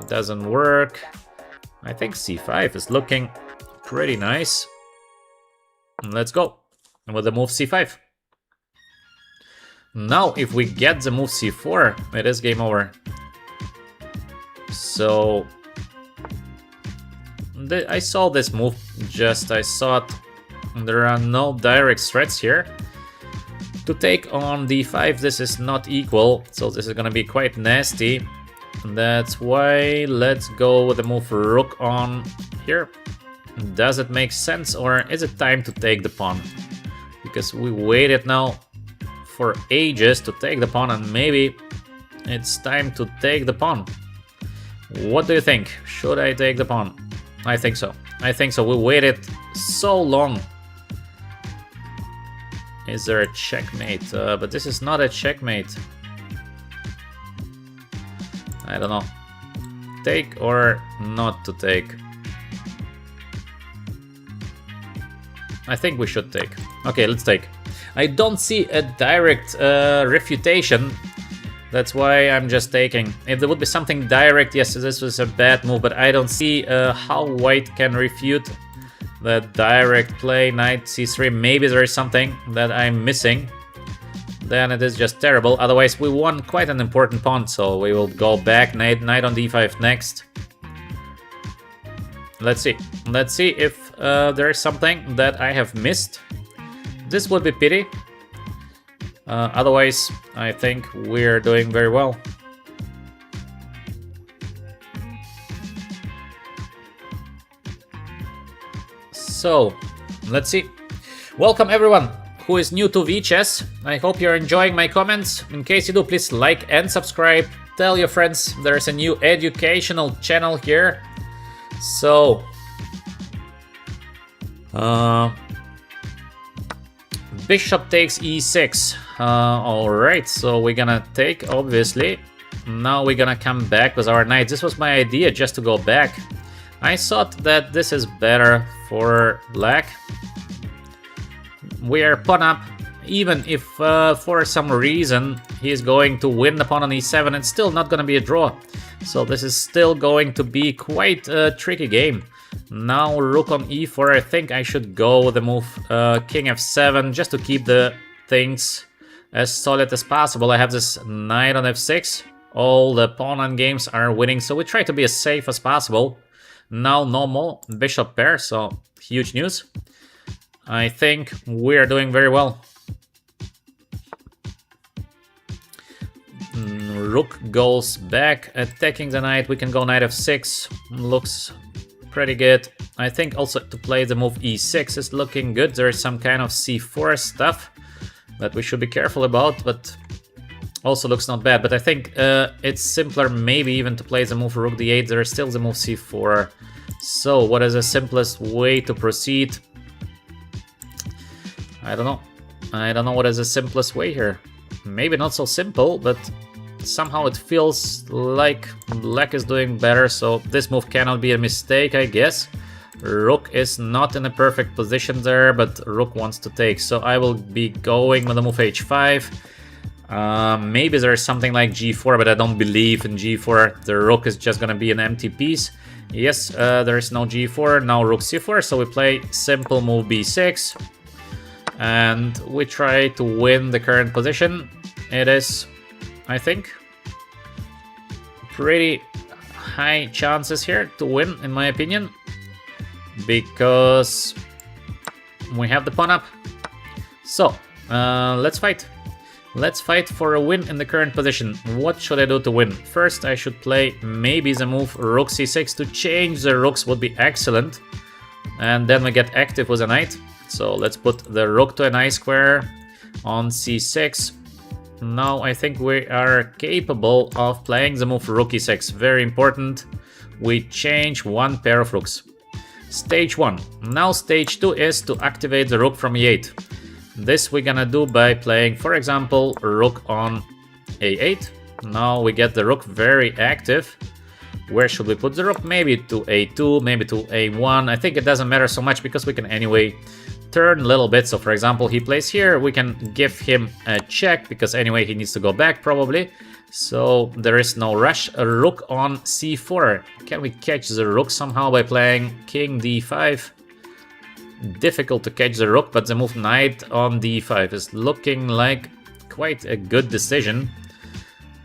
doesn't work. I think c5 is looking pretty nice. Let's go with the move c5. Now, if we get the move c4, it is game over. So, I saw this move, I saw it. There are no direct threats here. To take on d5, this is not equal, so this is gonna be quite nasty. That's why let's go with the move rook on here. Does it make sense, or is it time to take the pawn? Because we waited now for ages to take the pawn, and maybe it's time to take the pawn. What do you think? Should I take the pawn? I think so. I think so. We waited so long. Is there a checkmate? But this is not a checkmate. I don't know. Take or not to take? I think we should take. Okay, let's take. I don't see a direct refutation. That's why I'm just taking. If there would be something direct, yes, this was a bad move, but I don't see how white can refute the direct play, knight c3. Maybe there is something that I'm missing. Then it is just terrible. Otherwise, we won quite an important pawn, so we will go back. Knight on d5 next. Let's see. Let's see if there is something that I have missed. This would be pity. Otherwise, I think we're doing very well. So, let's see. Welcome everyone who is new to VChess. I hope you're enjoying my comments. In case you do, please like and subscribe. Tell your friends there's a new educational channel here. So, bishop takes e6. Alright, so we're gonna take, obviously. Now we're gonna come back with our knight. This was my idea, just to go back. I thought that this is better for black. We are pawn up. Even if for some reason he's going to win the pawn on e7, it's still not gonna be a draw. So this is still going to be quite a tricky game. Now rook on e4, I think I should go with the move king f7, just to keep the things as solid as possible. I have this knight on f6. All the pawn on games are winning, so we try to be as safe as possible. Now no more bishop pair, so huge news. I think we are doing very well. Rook goes back, attacking the knight. We can go knight f6. Looks pretty good. I think also to play the move e6 is looking good. There is some kind of c4 stuff that we should be careful about, but also looks not bad. But I think it's simpler maybe even to play the move rook d8. There is still the move c4. So what is the simplest way to proceed? I don't know. I don't know what is the simplest way here. Maybe not so simple, but somehow it feels like black is doing better, so this move cannot be a mistake, I guess. Rook is not in a perfect position there, but rook wants to take, so I will be going with the move h5. Maybe there is something like g4, but I don't believe in g4. The rook is just gonna be an empty piece. Yes, there is no g4, now rook c4, so we play simple move b6. And we try to win the current position. It is, I think, pretty high chances here to win, in my opinion, because we have the pawn up. So, let's fight. Let's fight for a win in the current position. What should I do to win? First, I should play maybe the move rook c6 to change the rooks would be excellent. And then we get active with a knight. So let's put the rook to an I square on c6. Now I think we are capable of playing the move rook e6. Very important. We change one pair of rooks. Stage 1. Now stage 2 is to activate the rook from e8. This we're gonna do by playing, for example, rook on a8. Now we get the rook very active. Where should we put the rook? Maybe to a2, maybe to a1. I think it doesn't matter so much because we can anyway turn a little bit. So for example, he plays here, we can give him a check because anyway he needs to go back probably. So there is no rush. A rook on c4. Can we catch the rook somehow by playing king d5? Difficult to catch the rook, but the move knight on d5 is looking like quite a good decision.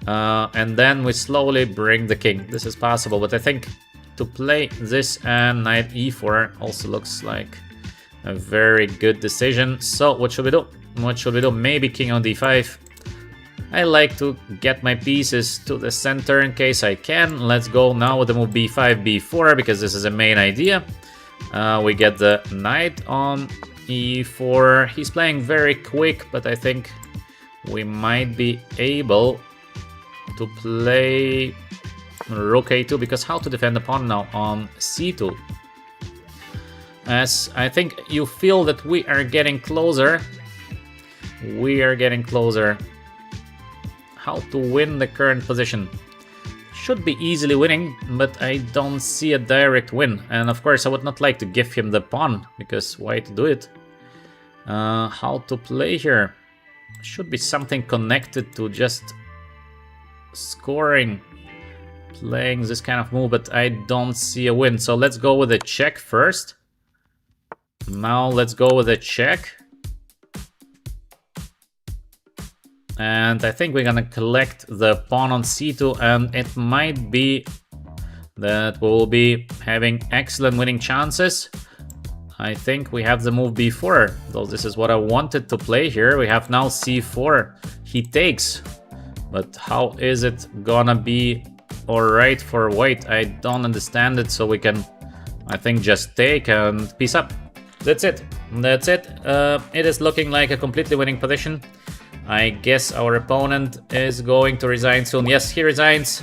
And then we slowly bring the king. This is possible, but I think to play this and knight e4 also looks like a very good decision. So what should we do? What should we do? Maybe king on d5. I like to get my pieces to the center in case I can. Let's go now with the move b5, b4, because this is a main idea. We get the knight on e4. He's playing very quick, but I think we might be able to play rook a2, because how to defend the pawn now on c2? As I think you feel that we are getting closer. We are getting closer. How to win the current position? Should be easily winning, but I don't see a direct win. And of course I would not like to give him the pawn, because why to do it? How to play here? Should be something connected to just scoring, playing this kind of move, but I don't see a win. So let's go with a check first. Now let's go with a check. And I think we're gonna collect the pawn on c2, and it might be that we'll be having excellent winning chances. I think we have the move b4, though this is what I wanted to play here. We have now c4. He takes, but how is it gonna be alright for white? I don't understand it, so we can, I think, just take and peace up. That's it. That's it. It is looking like a completely winning position. I guess our opponent is going to resign soon. Yes, he resigns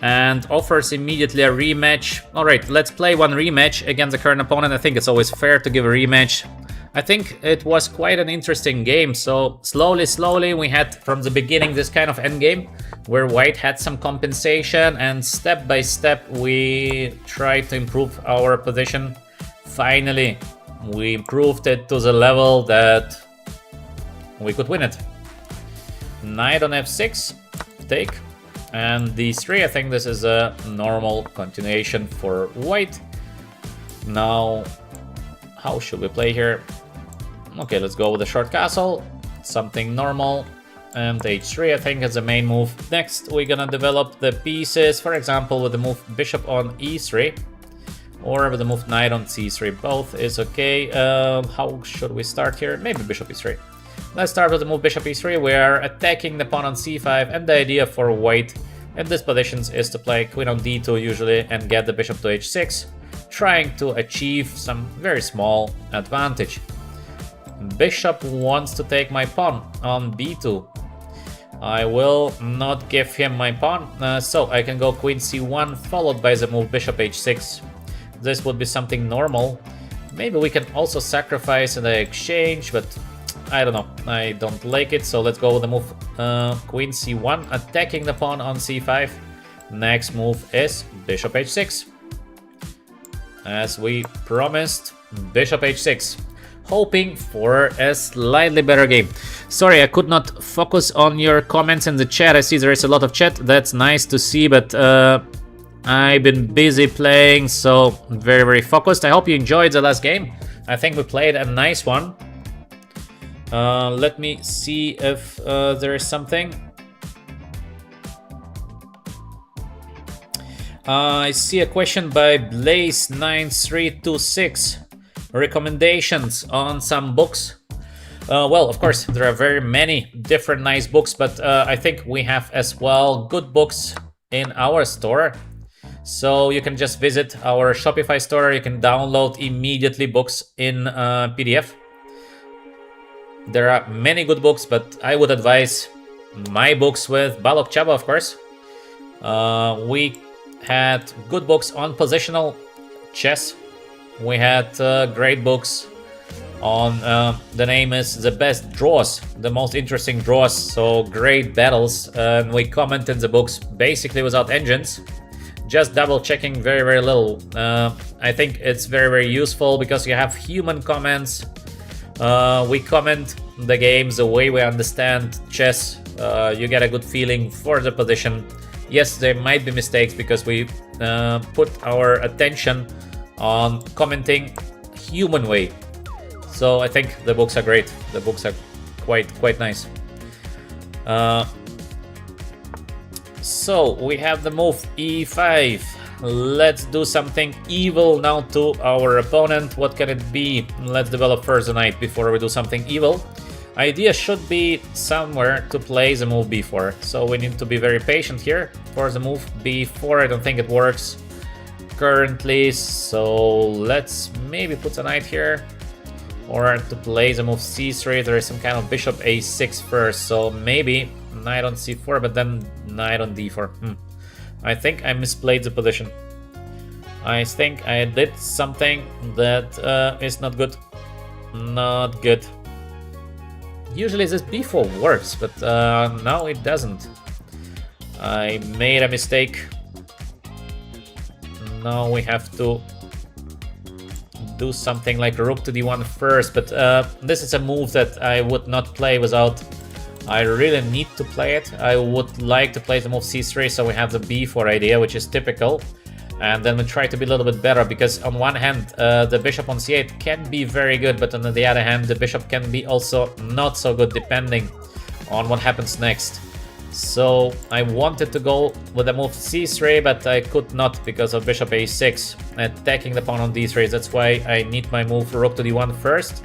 and offers immediately a rematch. Alright, let's play one rematch against the current opponent. I think it's always fair to give a rematch. I think it was quite an interesting game. So slowly we had from the beginning this kind of endgame where white had some compensation, and step by step we tried to improve our position. Finally, we improved it to the level that we could win it. Knight on f6, take, and d3. I think this is a normal continuation for white. Now, how should we play here? Okay, let's go with a short castle, something normal, and h3 I think is the main move. Next, we're gonna develop the pieces, for example, with the move bishop on e3, or with the move knight on c3. Both is okay. How should we start here? Maybe bishop e3. Let's start with the move bishop e3. We are attacking the pawn on c5, and the idea for white in these positions is to play queen on d2 usually and get the bishop to h6. trying to achieve some very small advantage. Bishop wants to take my pawn on b2. I will not give him my pawn, so I can go queen c1 followed by the move bishop h6. This would be something normal. Maybe we can also sacrifice in the exchange, but I don't know. I don't like it, so let's go with the move queen c1, attacking the pawn on c5. Next move is bishop h6. As we promised, bishop h6. Hoping for a slightly better game. Sorry, I could not focus on your comments in the chat. I see there is a lot of chat. That's nice to see, but I've been busy playing, so very, very focused. I hope you enjoyed the last game. I think we played a nice one. Let me see if there is something. I see a question by Blaze9326. Recommendations on some books. Well, of course, there are very many different nice books, but I think we have as well good books in our store. So you can just visit our Shopify store. You can download immediately books in PDF. There are many good books, but I would advise my books with Balog Chaba, of course. We had good books on positional chess. We had great books on, the name is The Best Draws, the most interesting draws, so great battles, and we commented the books basically without engines, just double checking very, very little. I think it's very, very useful because you have human comments. We comment the games the way we understand chess. You get a good feeling for the position. Yes, there might be mistakes because we put our attention on commenting human way. So I think the books are great. The books are quite nice. So we have the move e5. Let's do something evil now to our opponent. What can it be? Let's develop first the knight before we do something evil. Idea should be somewhere to play the move b4. So we need to be very patient here for the move b4. I don't think it works currently, so let's maybe put a knight here, or to play the move c3 there is some kind of bishop a6 first, so maybe knight on c4 but then knight on d4. I think I misplayed the position. I think I did something that is not good. Not good. Usually this b4 works, but now it doesn't. I made a mistake. Now we have to do something like rook to d1 first, but this is a move that I would not play without. I really need to play it. I would like to play the move c3, so we have the b4 idea, which is typical. And then we try to be a little bit better, because on one hand, the bishop on c8 can be very good, but on the other hand, the bishop can be also not so good, depending on what happens next. So I wanted to go with the move c3, but I could not because of bishop a6 attacking the pawn on d3. That's why I need my move rook to d1 first.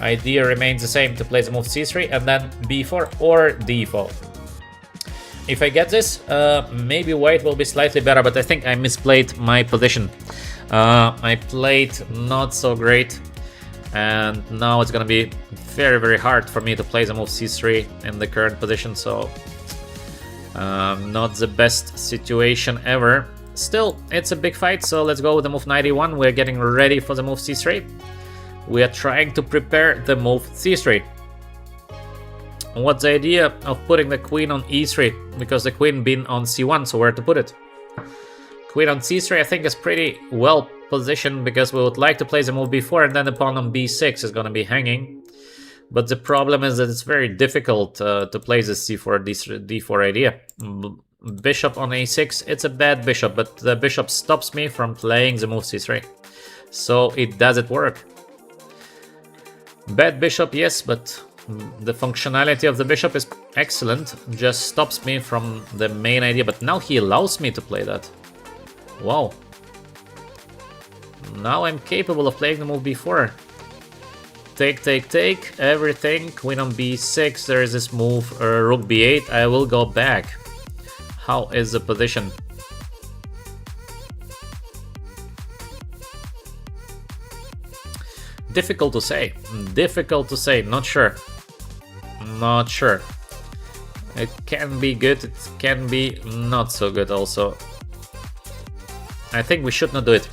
Idea remains the same, to play the move c3 and then b4 or d4. If I get this, maybe white will be slightly better, but I think I misplayed my position. I played not so great, and now it's gonna be very, very hard for me to play the move c3 in the current position, so not the best situation ever. Still, it's a big fight, so let's go with the move knight e1. We're getting ready for the move c3. We are trying to prepare the move c3. What's the idea of putting the queen on e3? Because the queen been on c1, so where to put it? Queen on c3 I think is pretty well positioned, because we would like to play the move b4 and then the pawn on b6 is going to be hanging. But the problem is that it's very difficult to play this c4 d4 idea. Bishop on a6, it's a bad bishop, but the bishop stops me from playing the move c3. So it doesn't work. Bad bishop, yes, but the functionality of the bishop is excellent. Just stops me from the main idea, but now he allows me to play that. Wow. Now I'm capable of playing the move b4. Take, take, take, everything. Queen on b6, there is this move, rook b8. I will go back. How is the position? Difficult to say. Difficult to say. Not sure. Not sure. It can be good. It can be not so good also. I think we should not do it.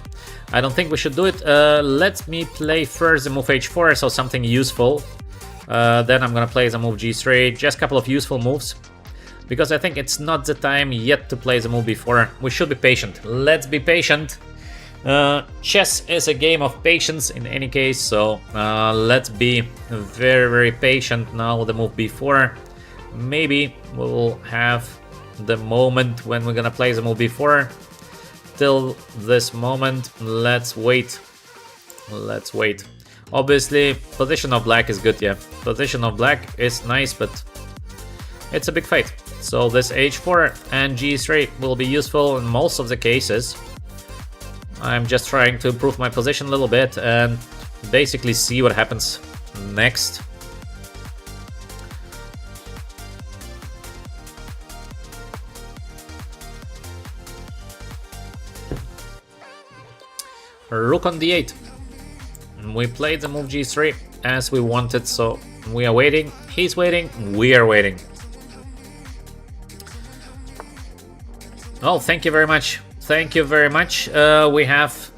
I don't think we should do it. Let me play first the move h4, so something useful. Then I'm gonna play the move g3. Just a couple of useful moves. Because I think it's not the time yet to play the move b4. We should be patient. Let's be patient. Chess is a game of patience in any case, so let's be very, very patient now with the move b4. Maybe we'll have the moment when we're gonna play the move b4. Till this moment, let's wait. Let's wait. Obviously, position of black is good, yeah. Position of black is nice, but it's a big fight. So this h4 and g3 will be useful in most of the cases. I'm just trying to improve my position a little bit and basically see what happens next. Rook on d8. We played the move g3 as we wanted, so we are waiting. He's waiting. We are waiting. Oh, thank you very much. Thank you very much. We have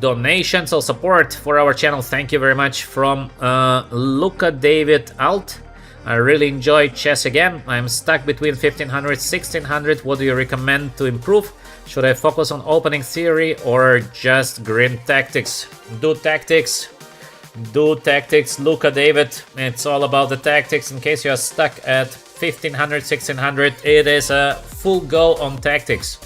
donations or support for our channel. Thank you very much from Luca David Alt. I really enjoy chess again. I'm stuck between 1500 1600. What do you recommend to improve? Should I focus on opening theory or just grind tactics? Do tactics. Do tactics, Luca David. It's all about the tactics. In case you are stuck at 1500 1600, it is a full go on tactics.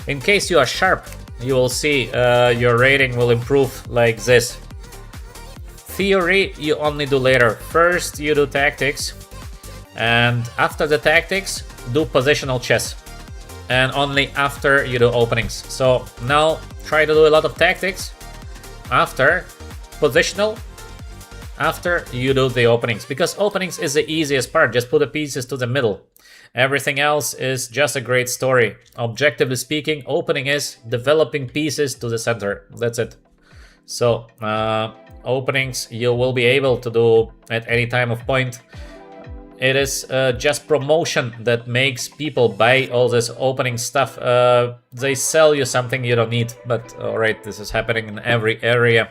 In case you are sharp, you will see your rating will improve like this. Theory you only do later. First you do tactics, and after the tactics do positional chess, and only after you do openings. So now try to do a lot of tactics after positional, after you do the openings, because openings is the easiest part. Just put the pieces to the middle. Everything else is just a great story. Objectively speaking, opening is developing pieces to the center. That's it. So openings you will be able to do at any time of point. It is just promotion that makes people buy all this opening stuff. They sell you something you don't need, but alright, this is happening in every area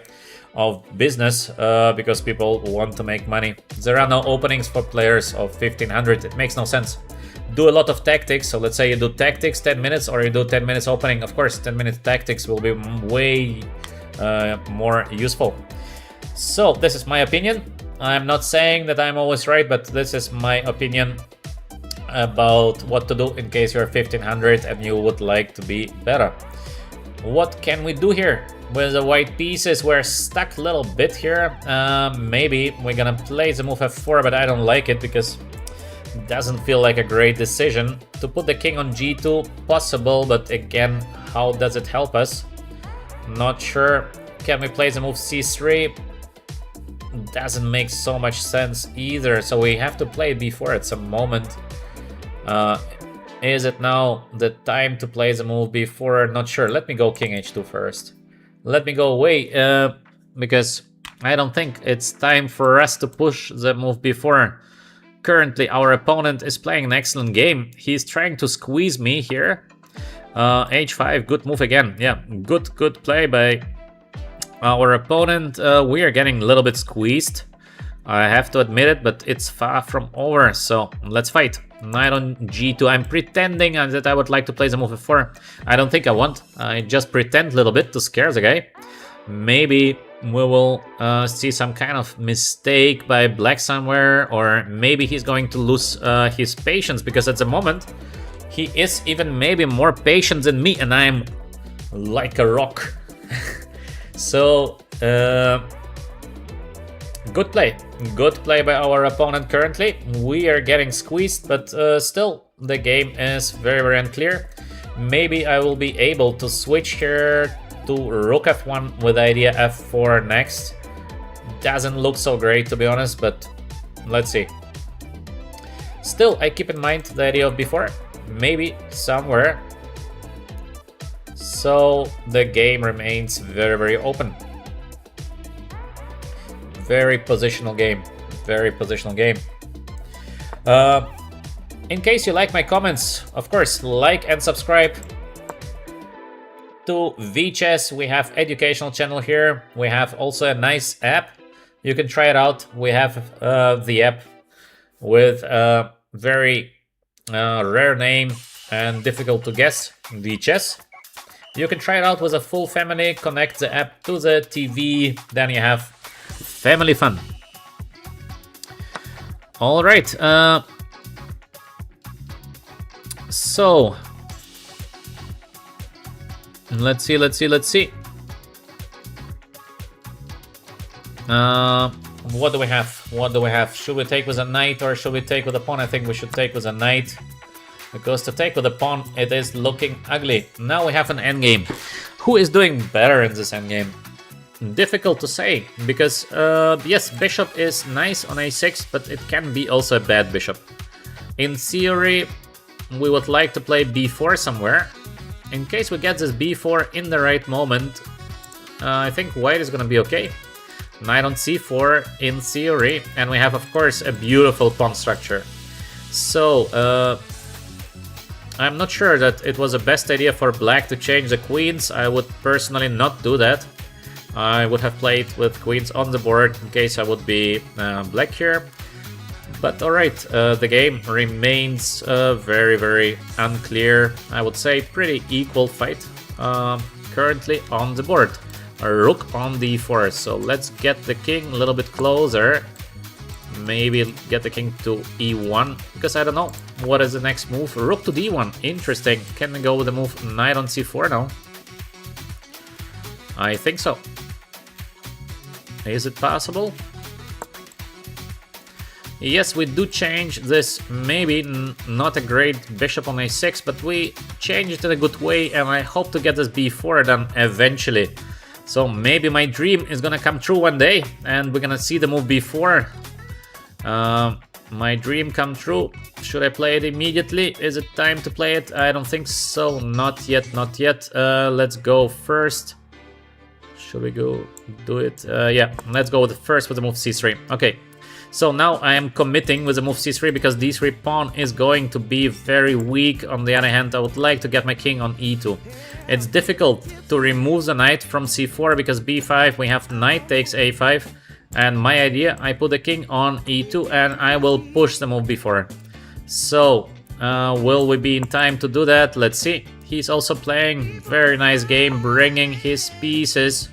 of business because people want to make money. There are no openings for players of 1500. It makes no sense. Do a lot of tactics. So let's say you do tactics 10 minutes or you do 10 minutes opening. Of course, 10-minute tactics will be way more useful. So this is my opinion. I'm not saying that I'm always right, but this is my opinion about what to do in case you're 1500 and you would like to be better. What can we do here? With the white pieces, we're stuck a little bit here. Maybe we're gonna play the move f4, but I don't like it because it doesn't feel like a great decision. To put the king on g2, possible, but again, how does it help us? Not sure. Can we play the move c3? Doesn't make so much sense either, so we have to play b4 at some moment. Is it now the time to play the move b4? Not sure. Let me go king h2 first. Let me go away because I don't think it's time for us to push the move b4. Currently our opponent is playing an excellent game. He's trying to squeeze me here. h5, good move again. Yeah, good play by our opponent. We are getting a little bit squeezed. I have to admit it, but it's far from over. So let's fight. Knight on g2. I'm pretending that I would like to play the move f4. I don't think I want. I just pretend a little bit to scare the guy. Maybe we will see some kind of mistake by black somewhere, or maybe he's going to lose his patience, because at the moment he is even maybe more patient than me, and I'm like a rock. So good play by our opponent. Currently we are getting squeezed, but still the game is very, very unclear. Maybe I will be able to switch here to rook f1 with idea f4 next. Doesn't look so great, to be honest, but let's see. Still, I keep in mind the idea of b4. Maybe somewhere So the game remains very, very open. Very positional game. Very positional game. In case you like my comments, of course, like and subscribe to VChess. We have educational channel here. We have also a nice app. You can try it out. We have the app with a very rare name and difficult to guess, VChess. You can try it out with a full family, connect the app to the TV, then you have family fun. All right. So let's see. What do we have? Should we take with a knight or should we take with a pawn? I think we should take with a knight, because to take with a pawn, it is looking ugly. Now we have an endgame. Who is doing better in this endgame? Difficult to say, because yes, bishop is nice on a6, but it can be also a bad bishop. In theory, we would like to play b4 somewhere. In case we get this b4 in the right moment, I think white is gonna be okay. Knight on c4 in theory, and we have, of course, a beautiful pawn structure. So I'm not sure that it was the best idea for black to change the queens. I would personally not do that. I would have played with queens on the board in case I would be black here. But alright, the game remains very, very unclear. I would say pretty equal fight currently on the board. A rook on d4, so let's get the king a little bit closer. Maybe get the king to e1, because I don't know what is the next move. Rook to d1, interesting. Can we go with the move knight on c4 now? I think so. Is it possible? Yes, we do change this, maybe not a great bishop on a6, but we change it in a good way, and I hope to get this b4 done eventually. So maybe my dream is gonna come true one day, and we're gonna see the move b4. My dream come true. Should I play it immediately? Is it time to play it? I don't think so. Not yet, not yet. Let's go first. Should we go do it? Yeah, let's go first with the move c3. Okay. So now I am committing with the move c3 because d3 pawn is going to be very weak. On the other hand, I would like to get my king on e2. It's difficult to remove the knight from c4 because b5 we have knight takes a5. And my idea, I put the king on e2 and I will push the move b4. So will we be in time to do that? Let's see. He's also playing very nice game, bringing his pieces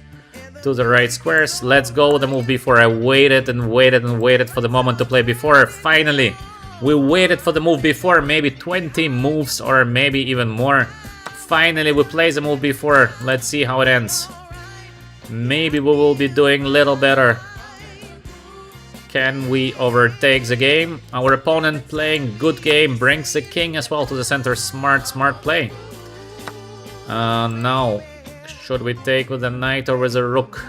to the right squares. Let's go with the move b4. I waited and waited and waited for the moment to play b4. Finally, we waited for the move b4, maybe 20 moves or maybe even more. Finally, we play the move b4. Let's see how it ends. Maybe we will be doing a little better. Can we overtake the game? Our opponent playing good game, brings the king as well to the center. Smart play. Now, should we take with a knight or with a rook?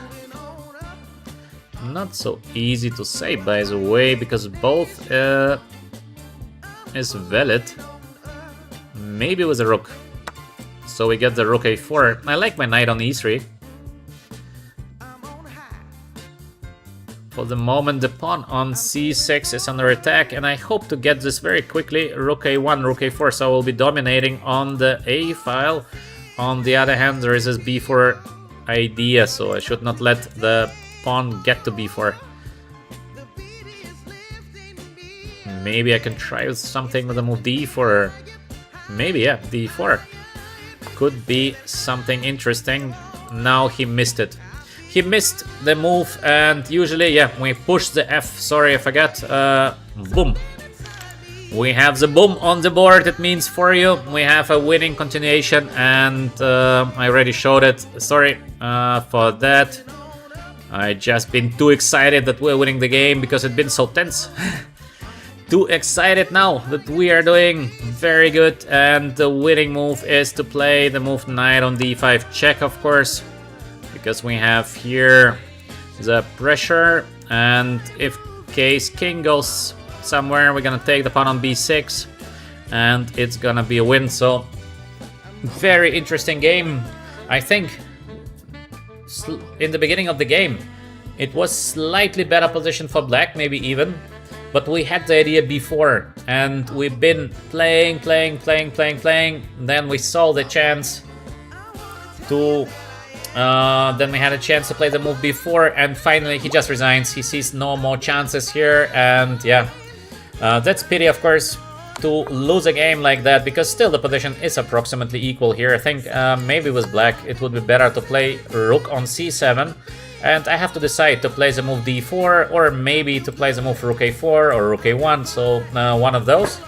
Not so easy to say, by the way, because both is valid. Maybe with a rook. So we get the rook a4. I like my knight on e3. For the moment, the pawn on c6 is under attack, and I hope to get this very quickly. Rook a1, rook a4, so I will be dominating on the a file. On the other hand, there is this b4 idea, so I should not let the pawn get to b4. Maybe I can try something with the move d4. Maybe, yeah, d4. Could be something interesting. Now he missed it. He missed the move, and usually, yeah, we push the f. Sorry, I forgot. Boom. We have the boom on the board. It means for you we have a winning continuation, and I already showed it. Sorry for that. I just been too excited that we're winning the game because it's been so tense. Too excited now that we are doing very good, and the winning move is to play the move knight on d5 check, of course. Because we have here the pressure, and if case king goes somewhere, we're gonna take the pawn on b6, and it's gonna be a win. So Very interesting game. I think in the beginning of the game, it was slightly better position for black, maybe even. But we had the idea before, and we've been playing. Then we saw the chance to... then we had a chance to play the move before, and finally he just resigns. He sees no more chances here, and yeah. That's pity, of course, to lose a game like that, because still the position is approximately equal here. I think maybe with black it would be better to play rook on c7, and I have to decide to play the move d4 or maybe to play the move rook a4 or rook a1, so one of those.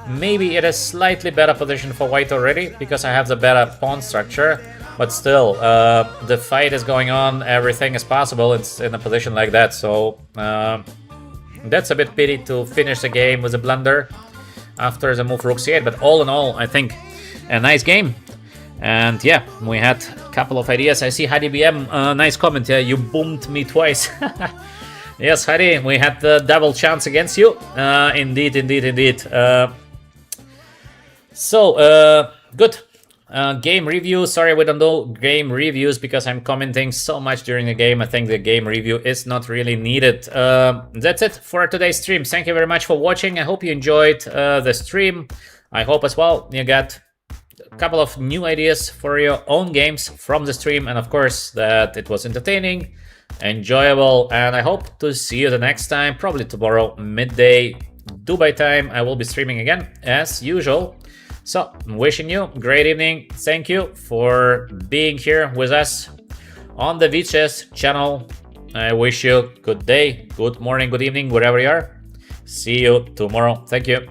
Maybe it is slightly better position for white already, because I have the better pawn structure, but still, the fight is going on, everything is possible, it's in a position like that, so that's a bit pity to finish the game with a blunder after the move rook c8, but all in all, I think a nice game. And yeah, we had a couple of ideas. I see Hadi BM, nice comment here, you boomed me twice. Yes, Hadi, we had the double chance against you. Indeed. Good. Game review. Sorry, we don't do game reviews because I'm commenting so much during the game. I think the game review is not really needed. That's it for today's stream. Thank you very much for watching. I hope you enjoyed the stream. I hope as well you got a couple of new ideas for your own games from the stream, and of course that it was entertaining, enjoyable, and I hope to see you the next time, probably tomorrow midday Dubai time. I will be streaming again as usual. So, wishing you a great evening. Thank you for being here with us on the VChess channel. I wish you good day, good morning, good evening, wherever you are. See you tomorrow. Thank you.